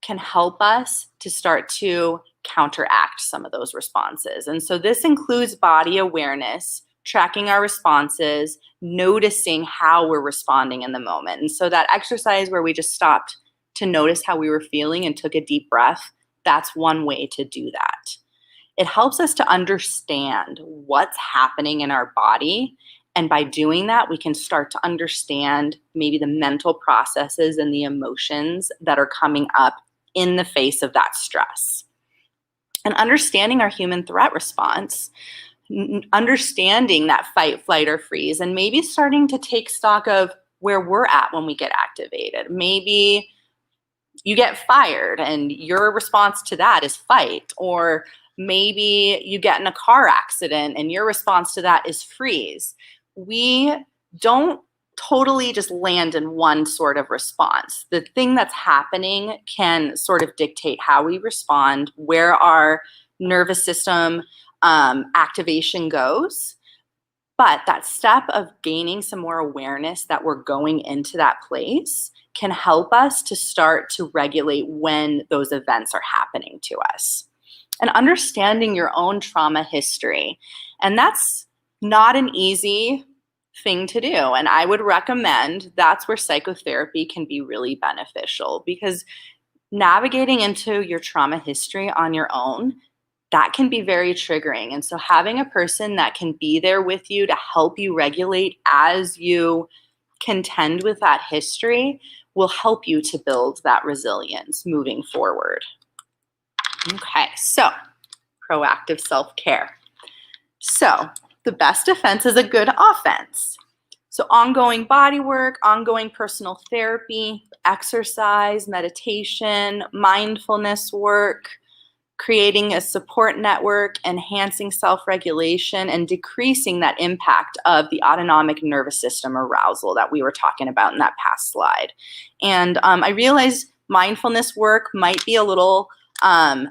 can help us to start to counteract some of those responses. And so this includes body awareness, tracking our responses, noticing how we're responding in the moment. And so that exercise where we just stopped to notice how we were feeling and took a deep breath, that's one way to do that. It helps us to understand what's happening in our body. And by doing that, we can start to understand maybe the mental processes and the emotions that are coming up in the face of that stress. And understanding our human threat response, understanding that fight, flight, or freeze, and maybe starting to take stock of where we're at when we get activated. Maybe you get fired and your response to that is fight, or maybe you get in a car accident and your response to that is freeze. We don't totally just land in one sort of response. The thing that's happening can sort of dictate how we respond, where our nervous system activation goes. But that step of gaining some more awareness that we're going into that place can help us to start to regulate when those events are happening to us. And understanding your own trauma history. And that's not an easy thing to do. And I would recommend that's where psychotherapy can be really beneficial, because navigating into your trauma history on your own, that can be very triggering. And so having a person that can be there with you to help you regulate as you contend with that history will help you to build that resilience moving forward. Okay, so proactive self-care. So the best defense is a good offense. So ongoing body work, ongoing personal therapy, exercise, meditation, mindfulness work, creating a support network, enhancing self-regulation, and decreasing that impact of the autonomic nervous system arousal that we were talking about in that past slide. And I realize mindfulness work might be a little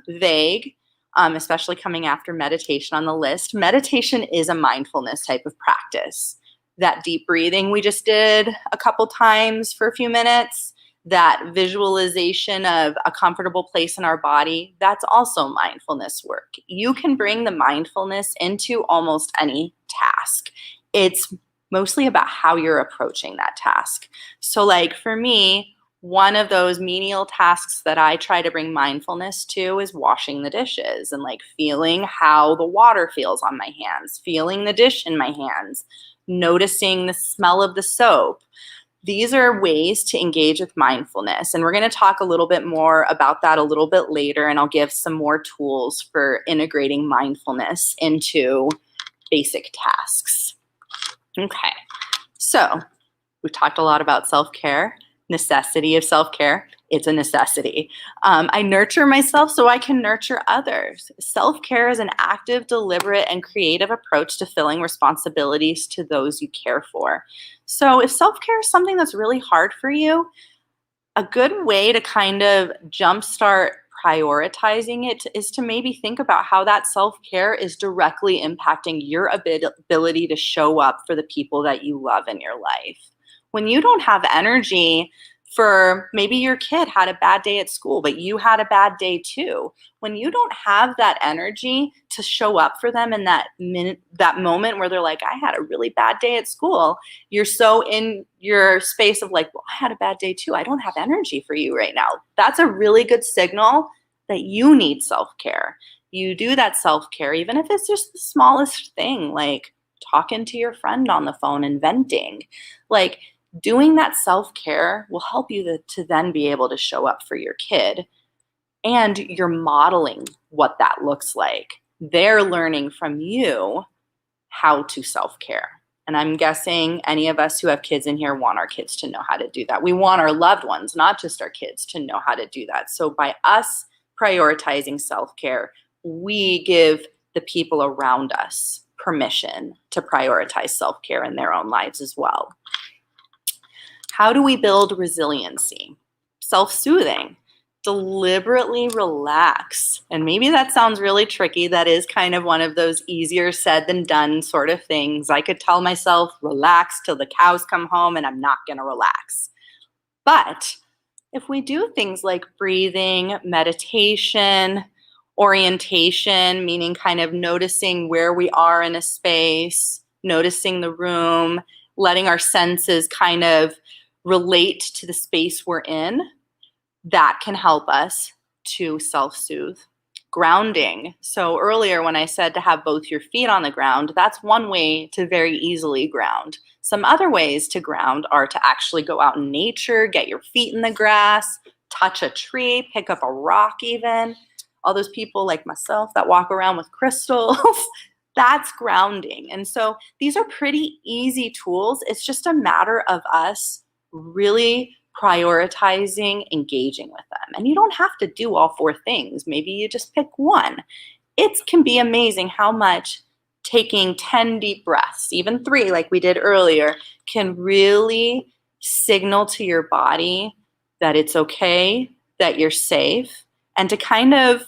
vague, especially coming after meditation on the list. Meditation is a mindfulness type of practice. That deep breathing we just did a couple times for a few minutes, that visualization of a comfortable place in our body, that's also mindfulness work. You can bring the mindfulness into almost any task. It's mostly about how you're approaching that task. So like for me, one of those menial tasks that I try to bring mindfulness to is washing the dishes and like feeling how the water feels on my hands, feeling the dish in my hands, noticing the smell of the soap. These are ways to engage with mindfulness. And we're going to talk a little bit more about that a little bit later. And I'll give some more tools for integrating mindfulness into basic tasks. Okay, so we've talked a lot about self-care. Necessity of self-care. It's a necessity. I nurture myself so I can nurture others. Self-care is an active, deliberate, and creative approach to filling responsibilities to those you care for. So if self-care is something that's really hard for you, a good way to kind of jumpstart prioritizing it is to maybe think about how that self-care is directly impacting your ability to show up for the people that you love in your life. When you don't have energy for, maybe your kid had a bad day at school, but you had a bad day too. When you don't have that energy to show up for them in that minute, that moment where they're like, I had a really bad day at school, you're so in your space of like, well, I had a bad day too. I don't have energy for you right now. That's a really good signal that you need self-care. You do that self-care, even if it's just the smallest thing, like talking to your friend on the phone and venting. Like, doing that self-care will help you to then be able to show up for your kid. And you're modeling what that looks like. They're learning from you how to self-care. And I'm guessing any of us who have kids in here want our kids to know how to do that. We want our loved ones, not just our kids, to know how to do that. So by us prioritizing self-care, we give the people around us permission to prioritize self-care in their own lives as well. How do we build resiliency? Self-soothing. Deliberately relax. And maybe that sounds really tricky. That is kind of one of those easier said than done sort of things. I could tell myself, relax till the cows come home, and I'm not going to relax. But if we do things like breathing, meditation, orientation, meaning kind of noticing where we are in a space, noticing the room, letting our senses kind of relate to the space we're in, that can help us to self-soothe. Grounding. So earlier when I said to have both your feet on the ground, that's one way to very easily ground. Some other ways to ground are to actually go out in nature, get your feet in the grass, touch a tree, pick up a rock even. All those people like myself that walk around with crystals, that's grounding. And so these are pretty easy tools. It's just a matter of us really prioritizing engaging with them. And you don't have to do all four things. Maybe you just pick one. It can be amazing how much taking 10 deep breaths, even 3 like we did earlier, can really signal to your body that it's okay, that you're safe, and to kind of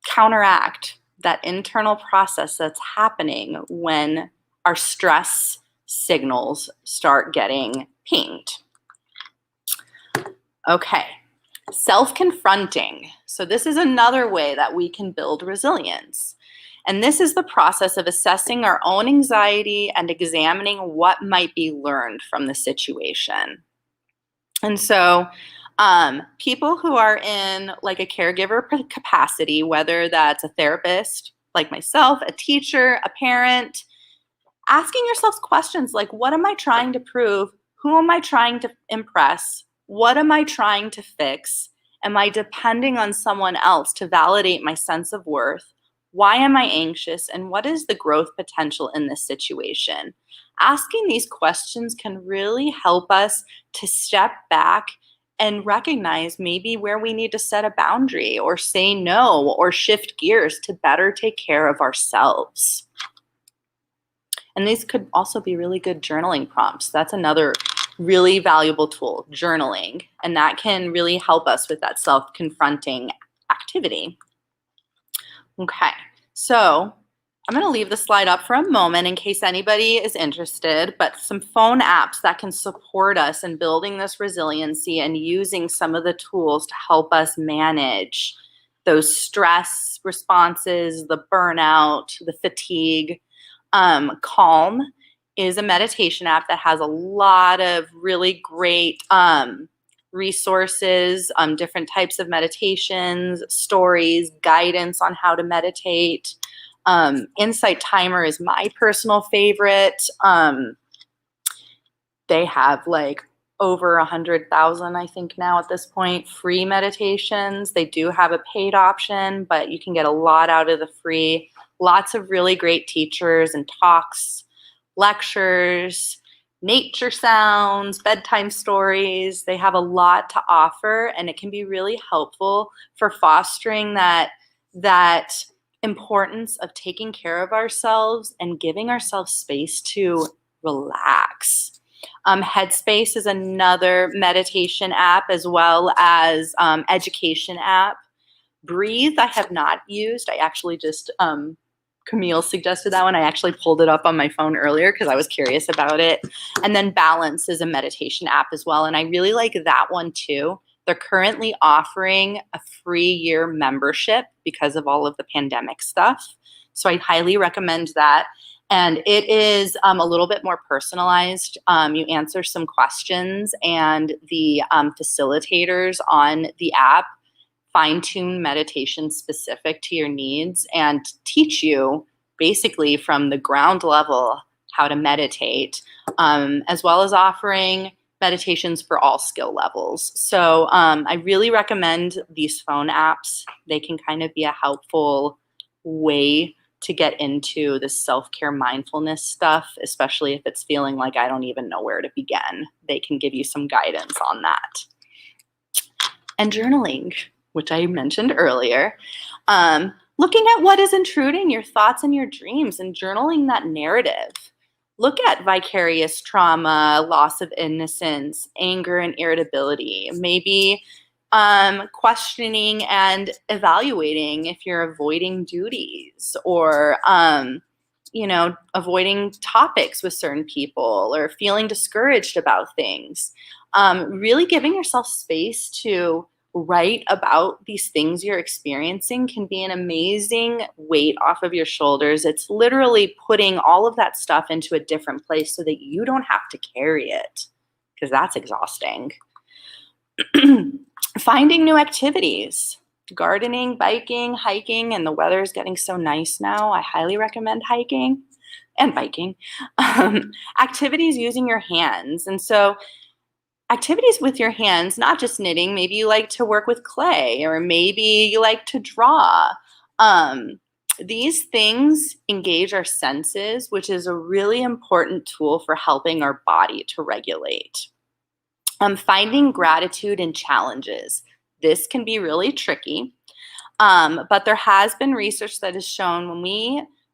counteract that internal process that's happening when our stress signals start getting pinged. Okay, self-confronting. So this is another way that we can build resilience. And this is the process of assessing our own anxiety and examining what might be learned from the situation. And so people who are in like a caregiver capacity, whether that's a therapist like myself, a teacher, a parent, asking yourselves questions like, what am I trying to prove? Who am I trying to impress? What am I trying to fix? Am I depending on someone else to validate my sense of worth? Why am I anxious? And what is the growth potential in this situation? Asking these questions can really help us to step back and recognize maybe where we need to set a boundary or say no or shift gears to better take care of ourselves. And these could also be really good journaling prompts. That's another really valuable tool, journaling. And that can really help us with that self-confronting activity. Okay, so I'm going to leave the slide up for a moment in case anybody is interested, but some phone apps that can support us in building this resiliency and using some of the tools to help us manage those stress responses, the burnout, the fatigue. Calm is a meditation app that has a lot of really great resources, different types of meditations, stories, guidance on how to meditate. Insight Timer is my personal favorite. They have like over 100,000, I think now at this point, free meditations. They do have a paid option, but you can get a lot out of the free. Lots of really great teachers and talks, lectures, nature sounds, bedtime stories. They have a lot to offer, and it can be really helpful for fostering that importance of taking care of ourselves and giving ourselves space to relax. Headspace is another meditation app as well as education app. Breathe, I have not used. I actually just Camille suggested that one. I actually pulled it up on my phone earlier because I was curious about it. And then Balance is a meditation app as well. And I really like that one too. They're currently offering a free year membership because of all of the pandemic stuff. So I highly recommend that. And it is a little bit more personalized. You answer some questions and the facilitators on the app fine-tune meditation specific to your needs and teach you basically from the ground level how to meditate, as well as offering meditations for all skill levels. So I really recommend these phone apps. They can kind of be a helpful way to get into the self-care mindfulness stuff, especially if it's feeling like I don't even know where to begin. They can give you some guidance on that. And journaling, which I mentioned earlier, looking at what is intruding your thoughts and your dreams and journaling that narrative. Look at vicarious trauma, loss of innocence, anger and irritability, maybe questioning and evaluating if you're avoiding duties or, avoiding topics with certain people or feeling discouraged about things. Really giving yourself space to write about these things you're experiencing can be an amazing weight off of your shoulders. It's literally putting all of that stuff into a different place so that you don't have to carry it, because that's exhausting. Finding new activities, gardening, biking, hiking, and the weather is getting so nice now. I highly recommend hiking and biking. Activities using your hands. And so activities with your hands, not just knitting. Maybe you like to work with clay, or maybe you like to draw. These things engage our senses, which is a really important tool for helping our body to regulate. Finding gratitude in challenges. This can be really tricky, but there has been research that has shown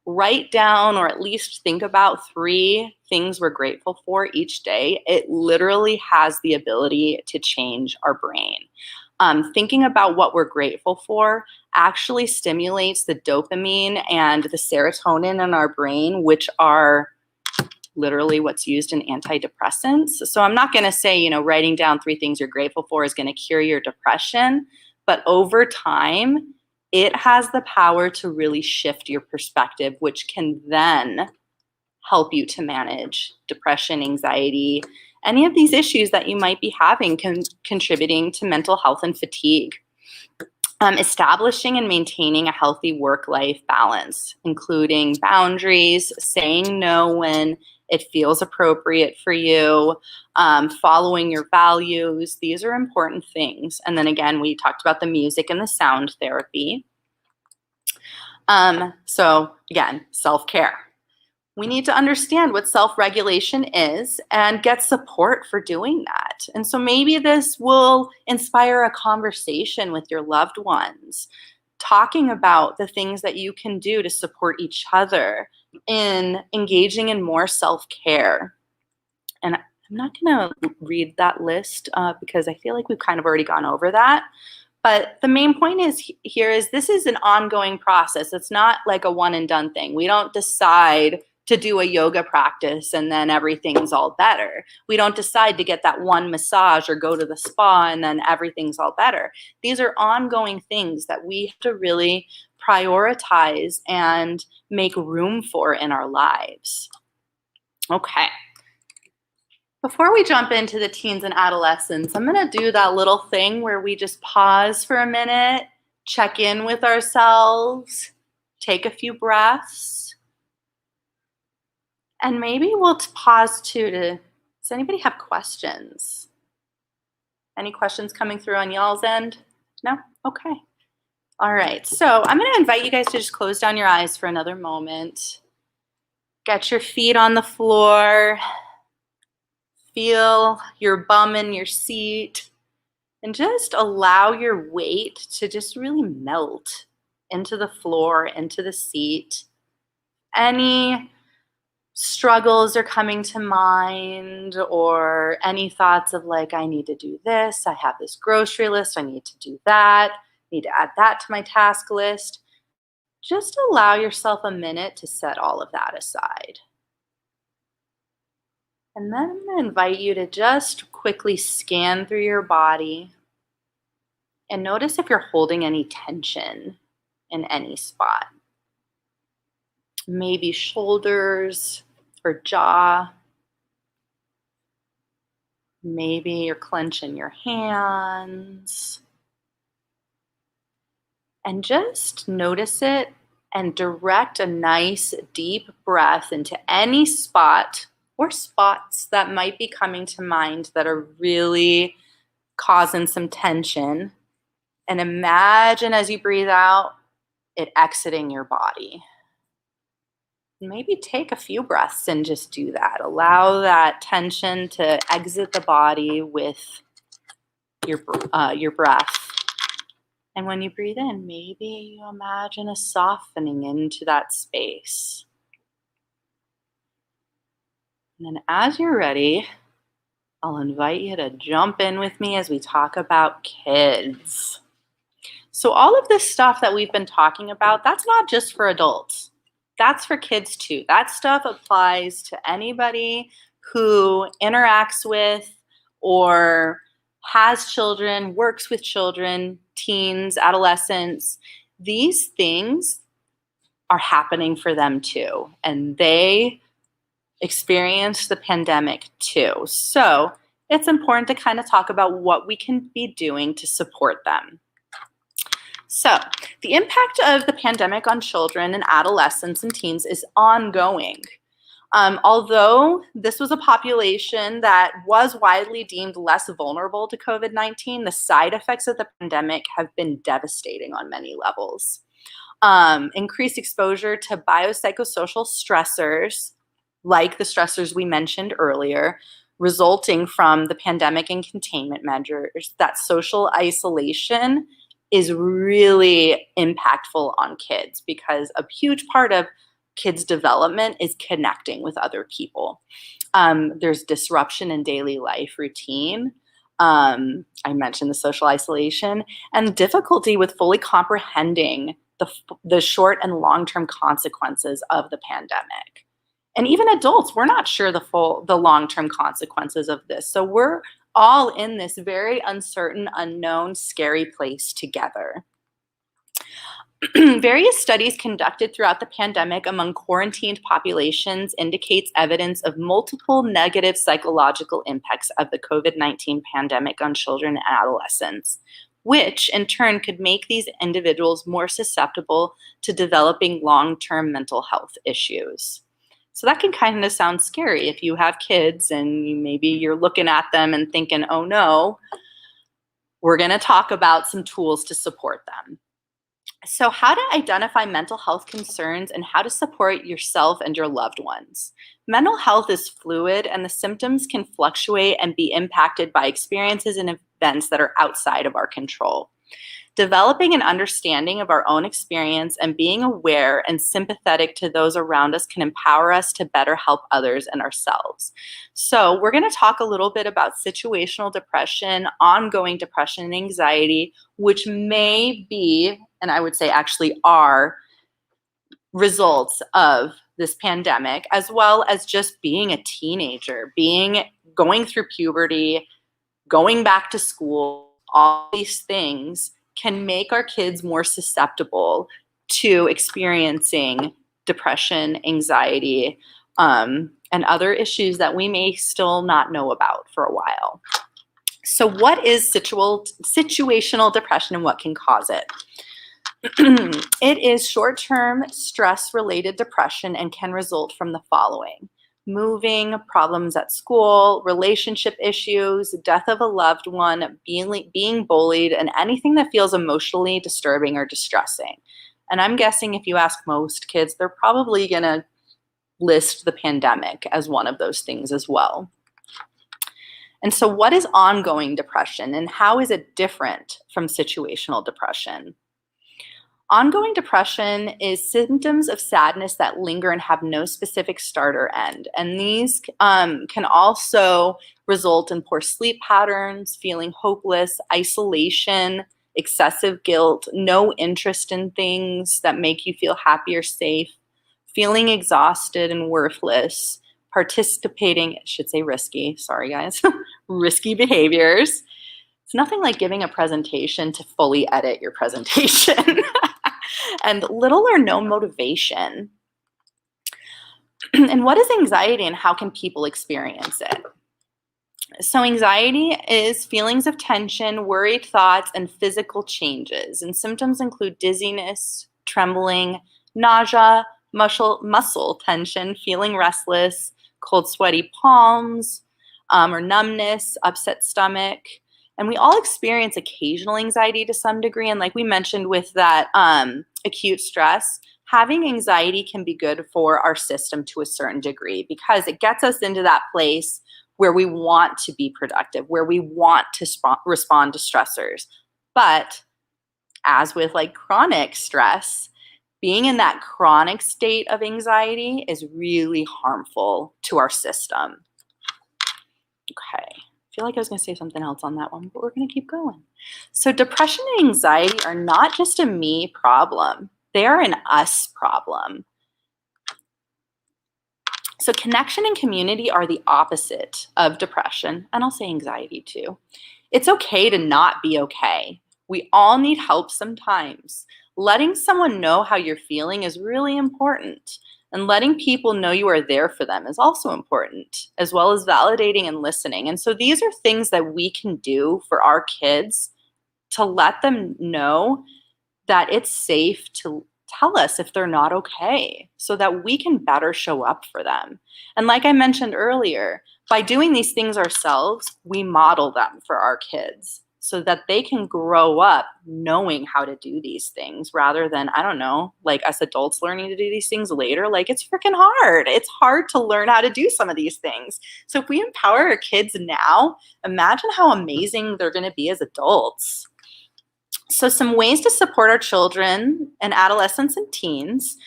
write down or at least think about 3 things we're grateful for each day. It literally has the ability to change our brain. Thinking about what we're grateful for actually stimulates the dopamine and the serotonin in our brain, which are literally what's used in antidepressants. So I'm not going to say, writing down 3 things you're grateful for is going to cure your depression, but over time, it has the power to really shift your perspective, which can then help you to manage depression, anxiety, any of these issues that you might be having contributing to mental health and fatigue. Establishing and maintaining a healthy work-life balance, including boundaries, saying no when it feels appropriate for you, following your values. These are important things. And then again, we talked about the music and the sound therapy. So again, self-care. We need to understand what self-regulation is and get support for doing that. And so maybe this will inspire a conversation with your loved ones, talking about the things that you can do to support each other in engaging in more self-care. And I'm not going to read that list because I feel like we've kind of already gone over that. But the main point is this is an ongoing process. It's not like a one and done thing. We don't decide to do a yoga practice and then everything's all better. We don't decide to get that one massage or go to the spa and then everything's all better. These are ongoing things that we have to really prioritize and make room for in our lives. Okay. Before we jump into the teens and adolescents, I'm going to do that little thing where we just pause for a minute, check in with ourselves, take a few breaths. And maybe we'll pause too does anybody have questions? Any questions coming through on y'all's end? No? Okay. All right. So I'm going to invite you guys to just close down your eyes for another moment. Get your feet on the floor. Feel your bum in your seat. And just allow your weight to just really melt into the floor, into the seat. Any struggles are coming to mind or any thoughts of like, I need to do this, I have this grocery list, I need to do that, need to add that to my task list. Just allow yourself a minute to set all of that aside. And then I'm going to invite you to just quickly scan through your body and notice if you're holding any tension in any spot. Maybe shoulders or jaw. Maybe you're clenching your hands. And just notice it and direct a nice deep breath into any spot or spots that might be coming to mind that are really causing some tension. And imagine as you breathe out, it exiting your body. Maybe take a few breaths and just do that. Allow that tension to exit the body with your breath. And when you breathe in, maybe you imagine a softening into that space. And then as you're ready, I'll invite you to jump in with me as we talk about kids. So all of this stuff that we've been talking about, that's not just for adults. That's for kids too. That stuff applies to anybody who interacts with or has children, works with children, teens, adolescents. These things are happening for them too. And they experienced the pandemic too. So it's important to kind of talk about what we can be doing to support them. So the impact of the pandemic on children and adolescents and teens is ongoing. Although this was a population that was widely deemed less vulnerable to COVID-19, the side effects of the pandemic have been devastating on many levels. Increased exposure to biopsychosocial stressors, like the stressors we mentioned earlier, resulting from the pandemic and containment measures, that social isolation is really impactful on kids because a huge part of kids' development is connecting with other people. There's disruption in daily life routine. I mentioned the social isolation and difficulty with fully comprehending the short and long-term consequences of the pandemic. And even adults, we're not sure the long-term consequences of this. So we're all in this very uncertain, unknown, scary place together. Various studies conducted throughout the pandemic among quarantined populations indicates evidence of multiple negative psychological impacts of the COVID-19 pandemic on children and adolescents, which in turn could make these individuals more susceptible to developing long-term mental health issues. So that can kind of sound scary if you have kids and maybe you're looking at them and thinking, oh no, we're going to talk about some tools to support them. So how to identify mental health concerns and how to support yourself and your loved ones. Mental health is fluid and the symptoms can fluctuate and be impacted by experiences and events that are outside of our control. Developing an understanding of our own experience and being aware and sympathetic to those around us can empower us to better help others and ourselves. So we're going to talk a little bit about situational depression, ongoing depression and anxiety, which may be, and I would say actually are, results of this pandemic, as well as just being a teenager, going through puberty, going back to school. All these things can make our kids more susceptible to experiencing depression, anxiety, and other issues that we may still not know about for a while. So what is situational depression and what can cause it? It is short-term stress-related depression and can result from the following: moving, problems at school, relationship issues, death of a loved one, being bullied, and anything that feels emotionally disturbing or distressing. And I'm guessing if you ask most kids, they're probably going to list the pandemic as one of those things as well. And so what is ongoing depression and how is it different from situational depression? Ongoing depression is symptoms of sadness that linger and have no specific start or end. And these can also result in poor sleep patterns, feeling hopeless, isolation, excessive guilt, no interest in things that make you feel happy or safe, feeling exhausted and worthless, risky behaviors. It's nothing like giving a presentation to fully edit your presentation. And little or no motivation. And what is anxiety and how can people experience it? So anxiety is feelings of tension, worried thoughts, and physical changes. And symptoms include dizziness, trembling, nausea, muscle tension, feeling restless, cold, sweaty palms, or numbness, upset stomach. And we all experience occasional anxiety to some degree. And like we mentioned with that acute stress, having anxiety can be good for our system to a certain degree because it gets us into that place where we want to be productive, where we want to respond to stressors. But as with like chronic stress, being in that chronic state of anxiety is really harmful to our system. Okay. I feel like I was going to say something else on that one, but we're going to keep going. So depression and anxiety are not just a me problem. They are an us problem. So connection and community are the opposite of depression, and I'll say anxiety too. It's okay to not be okay. We all need help sometimes. Letting someone know how you're feeling is really important. And letting people know you are there for them is also important, as well as validating and listening. And so these are things that we can do for our kids to let them know that it's safe to tell us if they're not okay so that we can better show up for them. And like I mentioned earlier, by doing these things ourselves, we model them for our kids so that they can grow up knowing how to do these things rather than, I don't know, like us adults learning to do these things later. Like it's freaking hard. It's hard to learn how to do some of these things. So if we empower our kids now, imagine how amazing they're going to be as adults. So some ways to support our children and adolescents and teens.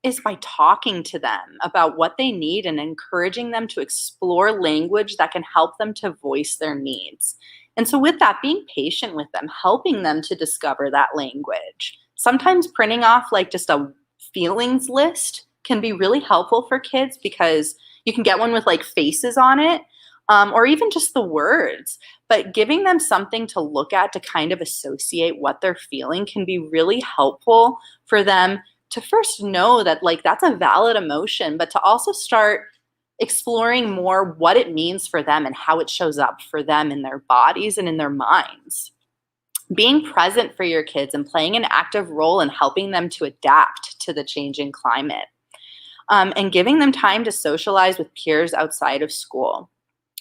is by talking to them about what they need and encouraging them to explore language that can help them to voice their needs. And so, with that, being patient with them, helping them to discover that language. Sometimes printing off like just a feelings list can be really helpful for kids because you can get one with like faces on it, or even just the words. But giving them something to look at to kind of associate what they're feeling can be really helpful for them to first know that like that's a valid emotion, but to also start exploring more what it means for them and how it shows up for them in their bodies and in their minds. Being present for your kids and playing an active role in helping them to adapt to the changing climate, and giving them time to socialize with peers outside of school,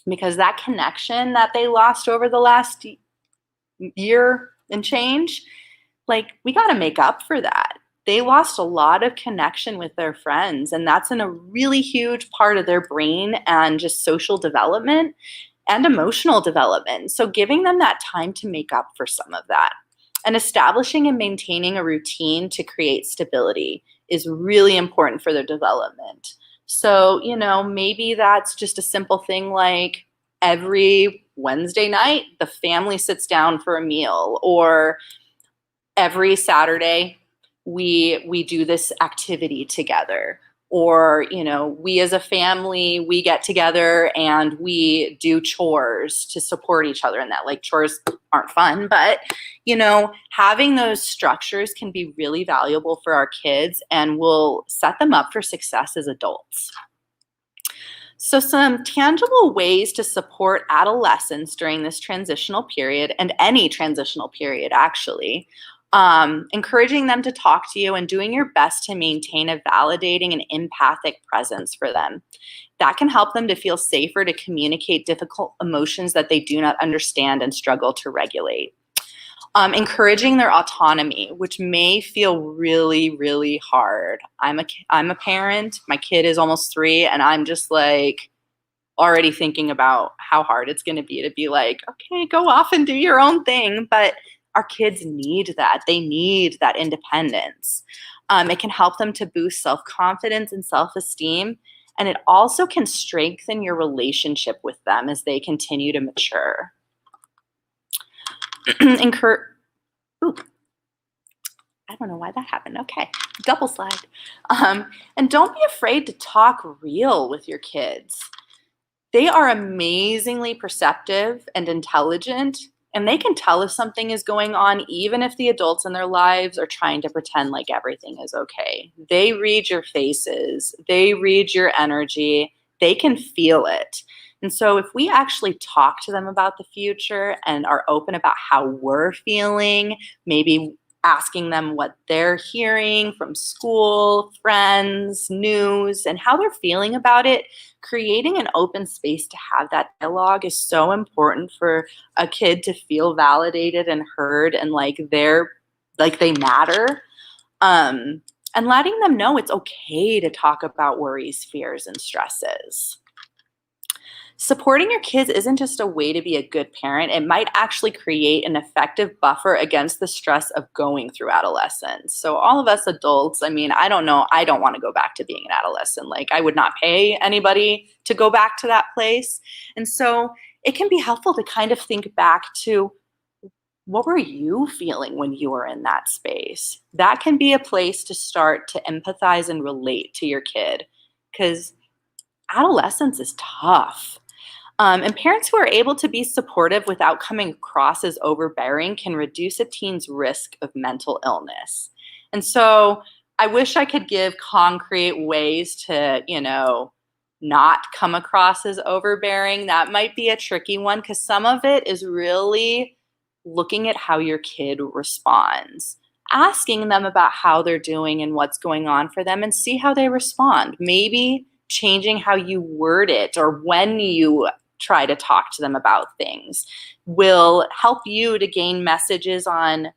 because that connection that they lost over the last year and change, like we got to make up for that. They lost a lot of connection with their friends, and that's in a really huge part of their brain and just social development and emotional development. So giving them that time to make up for some of that and establishing and maintaining a routine to create stability is really important for their development. So, maybe that's just a simple thing like every Wednesday night, the family sits down for a meal, or every Saturday, we do this activity together, or we as a family, we get together and we do chores to support each other in that. Like, chores aren't fun, but having those structures can be really valuable for our kids and will set them up for success as adults. So some tangible ways to support adolescents during this transitional period, and any transitional period actually, encouraging them to talk to you and doing your best to maintain a validating and empathic presence for them. That can help them to feel safer to communicate difficult emotions that they do not understand and struggle to regulate. Encouraging their autonomy, which may feel really, really hard. I'm a parent. My kid is almost 3, and I'm just like already thinking about how hard it's going to be like, okay, go off and do your own thing. But our kids need that. They need that independence. It can help them to boost self-confidence and self-esteem, and it also can strengthen your relationship with them as they continue to mature. Ooh, I don't know why that happened. Okay, double slide. And don't be afraid to talk real with your kids. They are amazingly perceptive and intelligent, and they can tell if something is going on, even if the adults in their lives are trying to pretend like everything is okay. They read your faces. They read your energy. They can feel it. And so if we actually talk to them about the future and are open about how we're feeling, maybe asking them what they're hearing from school, friends, news, and how they're feeling about it, creating an open space to have that dialogue is so important for a kid to feel validated and heard and like they matter. And letting them know it's okay to talk about worries, fears, and stresses. Supporting your kids isn't just a way to be a good parent. It might actually create an effective buffer against the stress of going through adolescence. So all of us adults, I don't know, I don't want to go back to being an adolescent. Like, I would not pay anybody to go back to that place. And so it can be helpful to kind of think back to, what were you feeling when you were in that space? That can be a place to start to empathize and relate to your kid, because adolescence is tough. And parents who are able to be supportive without coming across as overbearing can reduce a teen's risk of mental illness. And so I wish I could give concrete ways to, not come across as overbearing. That might be a tricky one, because some of it is really looking at how your kid responds, asking them about how they're doing and what's going on for them, and see how they respond. Maybe changing how you word it or when you try to talk to them about things will help you to gain messages on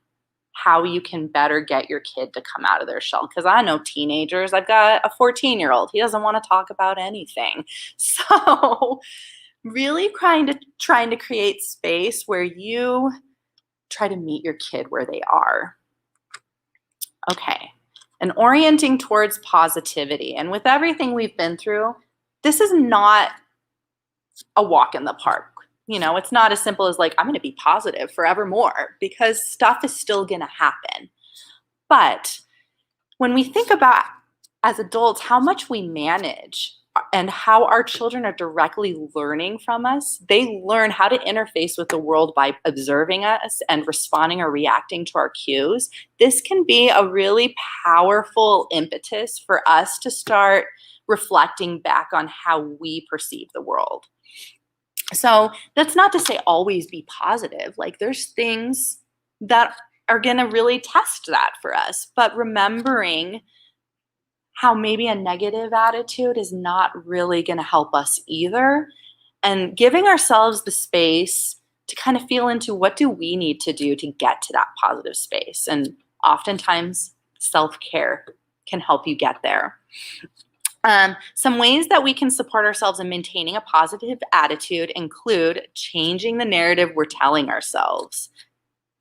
how you can better get your kid to come out of their shell. Because I know teenagers, I've got a 14-year-old, he doesn't want to talk about anything. So really trying to create space where you try to meet your kid where they are. Okay. and orienting towards positivity. And with everything we've been through, this is not a walk in the park. You know, it's not as simple as like, I'm going to be positive forevermore, because stuff is still going to happen. But when we think about as adults how much we manage and how our children are directly learning from us, they learn how to interface with the world by observing us and responding or reacting to our cues. This can be a really powerful impetus for us to start reflecting back on how we perceive the world. So that's not to say always be positive. Like, there's things that are going to really test that for us. But remembering how maybe a negative attitude is not really going to help us either. And giving ourselves the space to kind of feel into what do we need to do to get to that positive space. And oftentimes self-care can help you get there. Some ways that we can support ourselves in maintaining a positive attitude include changing the narrative we're telling ourselves.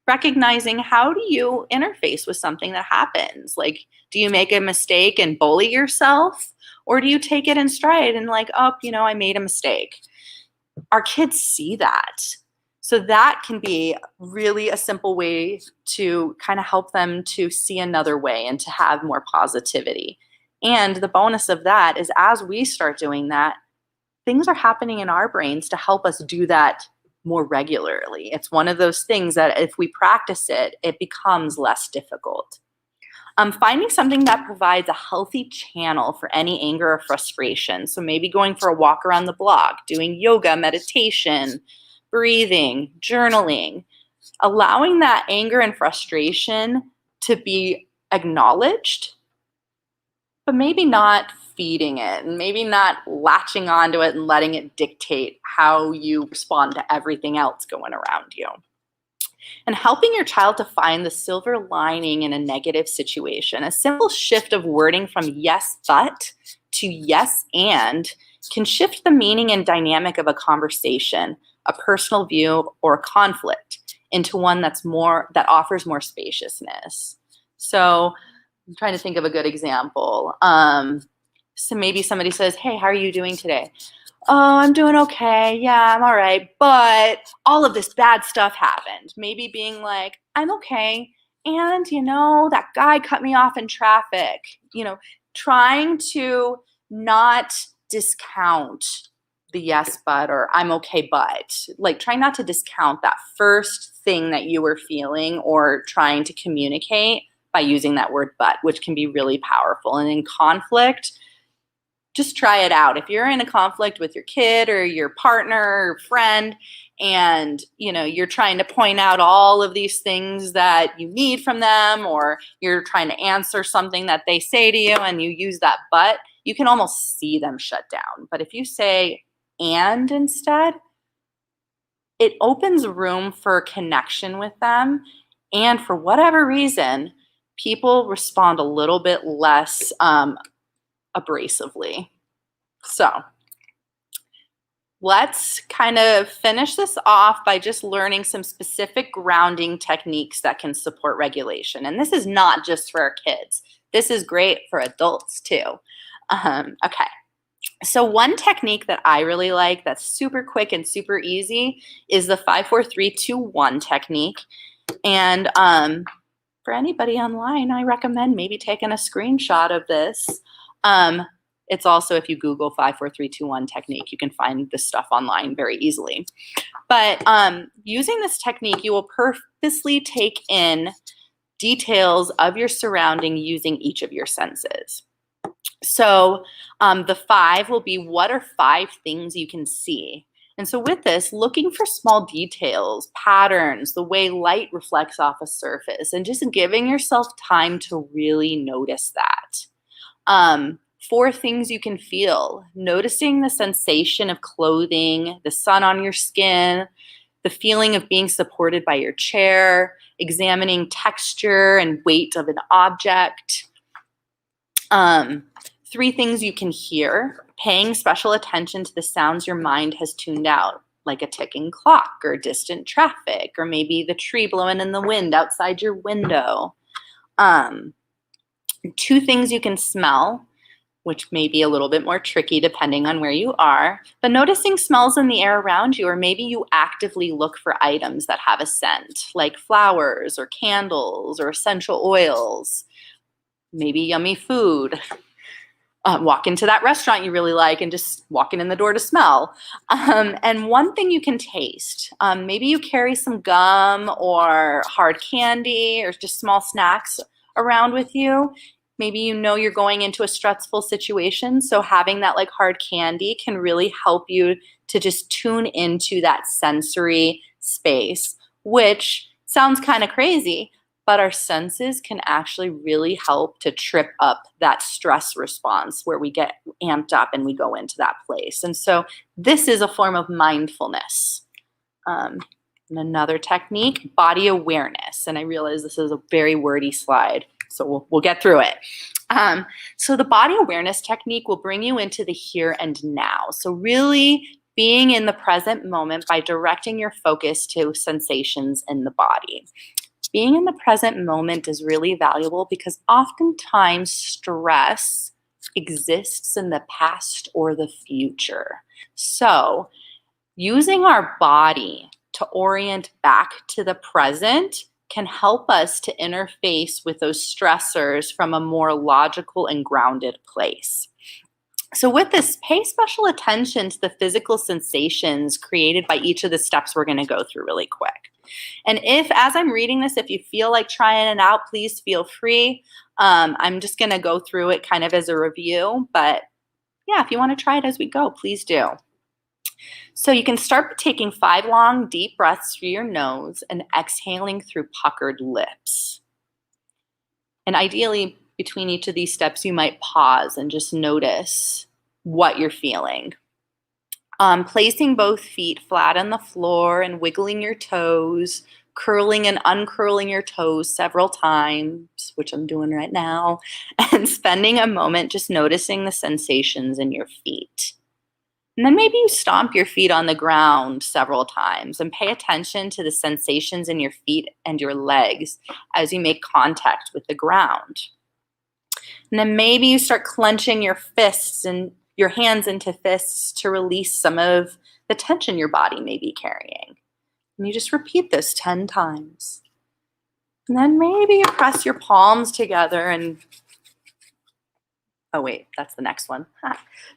Recognizing, how do you interface with something that happens? Like, do you make a mistake and bully yourself? Or do you take it in stride and like, oh, you know, I made a mistake? Our kids see that. So that can be really a simple way to kind of help them to see another way and to have more positivity. And the bonus of that is, as we start doing that, things are happening in our brains to help us do that more regularly. It's one of those things that if we practice it, it becomes less difficult. Finding something that provides a healthy channel for any anger or frustration. So maybe going for a walk around the block, doing yoga, meditation, breathing, journaling, allowing that anger and frustration to be acknowledged, but maybe not feeding it, and maybe not latching onto it and letting it dictate how you respond to everything else going around you. And helping your child to find the silver lining in a negative situation. A simple shift of wording from yes, but to yes, and can shift the meaning and dynamic of a conversation, a personal view, or a conflict into one that offers more spaciousness. So I'm trying to think of a good example. So maybe somebody says, hey, how are you doing today? Oh, I'm doing okay. Yeah, I'm all right. But all of this bad stuff happened. Maybe being like, I'm okay. And, you know, that guy cut me off in traffic. You know, trying to not discount the yes, but, or I'm okay, but. Like, trying not to discount that first thing that you were feeling or trying to communicate by using that word but, which can be really powerful. And in conflict, just try it out. If you're in a conflict with your kid or your partner or friend, and you're trying to point out all of these things that you need from them, or you're trying to answer something that they say to you and you use that but, you can almost see them shut down. But if you say and instead, it opens room for connection with them. And for whatever reason, people respond a little bit less abrasively. So let's kind of finish this off by just learning some specific grounding techniques that can support regulation. And this is not just for our kids. This is great for adults too. Okay. So one technique that I really like that's super quick and super easy is the 5-4-3-2-1 technique. And for anybody online, I recommend maybe taking a screenshot of this. It's also, if you Google 5-4-3-2-1 technique, you can find this stuff online very easily. But using this technique, you will purposely take in details of your surrounding using each of your senses. So the 5 will be, what are 5 things you can see? And so with this, looking for small details, patterns, the way light reflects off a surface, and just giving yourself time to really notice that. 4 things you can feel, noticing the sensation of clothing, the sun on your skin, the feeling of being supported by your chair, examining texture and weight of an object. 3 things you can hear, paying special attention to the sounds your mind has tuned out, like a ticking clock or distant traffic, or maybe the tree blowing in the wind outside your window. 2 things you can smell, which may be a little bit more tricky depending on where you are, but noticing smells in the air around you, or maybe you actively look for items that have a scent, like flowers or candles or essential oils, maybe yummy food. Walk into that restaurant you really like and just walking in the door to smell. And one thing you can taste, maybe you carry some gum or hard candy or just small snacks around with you. Maybe you know you're going into a stressful situation, so having that like hard candy can really help you to just tune into that sensory space, which sounds kind of crazy, but our senses can actually really help to trip up that stress response where we get amped up and we go into that place. And so this is a form of mindfulness. And another technique, body awareness. And I realize this is a very wordy slide, so we'll get through it. So the body awareness technique will bring you into the here and now. So really being in the present moment by directing your focus to sensations in the body. Being in the present moment is really valuable because oftentimes stress exists in the past or the future. So using our body to orient back to the present can help us to interface with those stressors from a more logical and grounded place. So with this, pay special attention to the physical sensations created by each of the steps we're going to go through really quick. And if, as I'm reading this, if you feel like trying it out, please feel free. I'm just going to go through it kind of as a review, but yeah, if you want to try it as we go, please do. So you can start by taking 5 long, deep breaths through your nose and exhaling through puckered lips. And ideally, between each of these steps, you might pause and just notice what you're feeling. Placing both feet flat on the floor and wiggling your toes, curling and uncurling your toes several times, which I'm doing right now, and spending a moment just noticing the sensations in your feet. And then maybe you stomp your feet on the ground several times and pay attention to the sensations in your feet and your legs as you make contact with the ground. And then maybe you start clenching your fists and your hands into fists to release some of the tension your body may be carrying. And you just repeat this 10 times. And then maybe you press your palms together and, oh wait, that's the next one.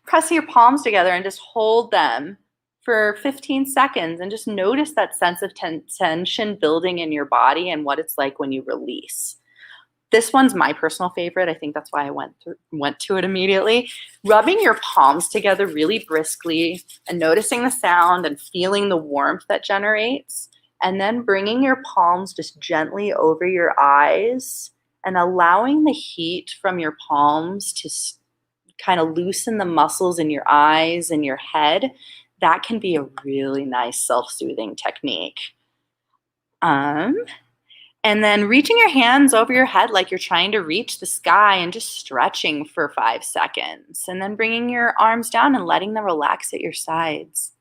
Press your palms together and just hold them for 15 seconds and just notice that sense of tension building in your body and what it's like when you release. This one's my personal favorite. I think that's why I went to it immediately. Rubbing your palms together really briskly and noticing the sound and feeling the warmth that generates. And then bringing your palms just gently over your eyes and allowing the heat from your palms to kind of loosen the muscles in your eyes and your head. That can be a really nice self-soothing technique. And then reaching your hands over your head like you're trying to reach the sky and just stretching for 5 seconds. And then bringing your arms down and letting them relax at your sides.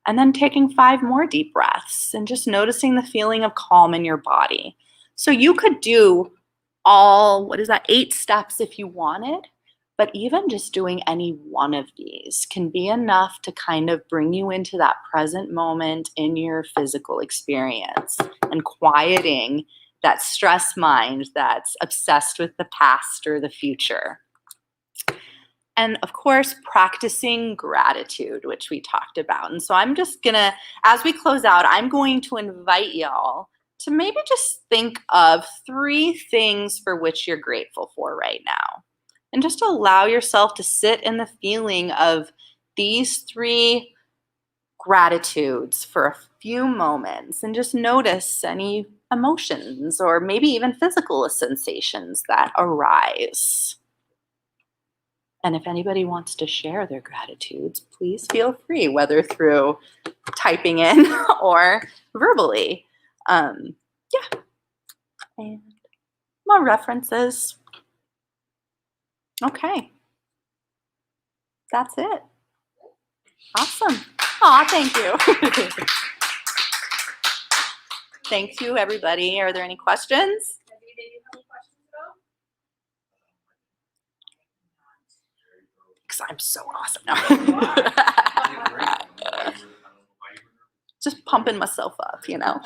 And then taking 5 more deep breaths and just noticing the feeling of calm in your body. So you could do all, 8 steps if you wanted. But even just doing any one of these can be enough to kind of bring you into that present moment in your physical experience and quieting that stress mind that's obsessed with the past or the future. And of course, practicing gratitude, which we talked about. And so I'm just gonna, as we close out, I'm going to invite y'all to maybe just think of 3 things for which you're grateful for right now. And just allow yourself to sit in the feeling of these 3 gratitudes for a few moments and just notice any emotions or maybe even physical sensations that arise. And if anybody wants to share their gratitudes, please feel free, whether through typing in or verbally. And more references. Okay. That's it. Awesome. Aw, thank you. Thank you, everybody. Are there any questions? I'm so awesome. No. Just pumping myself up, you know.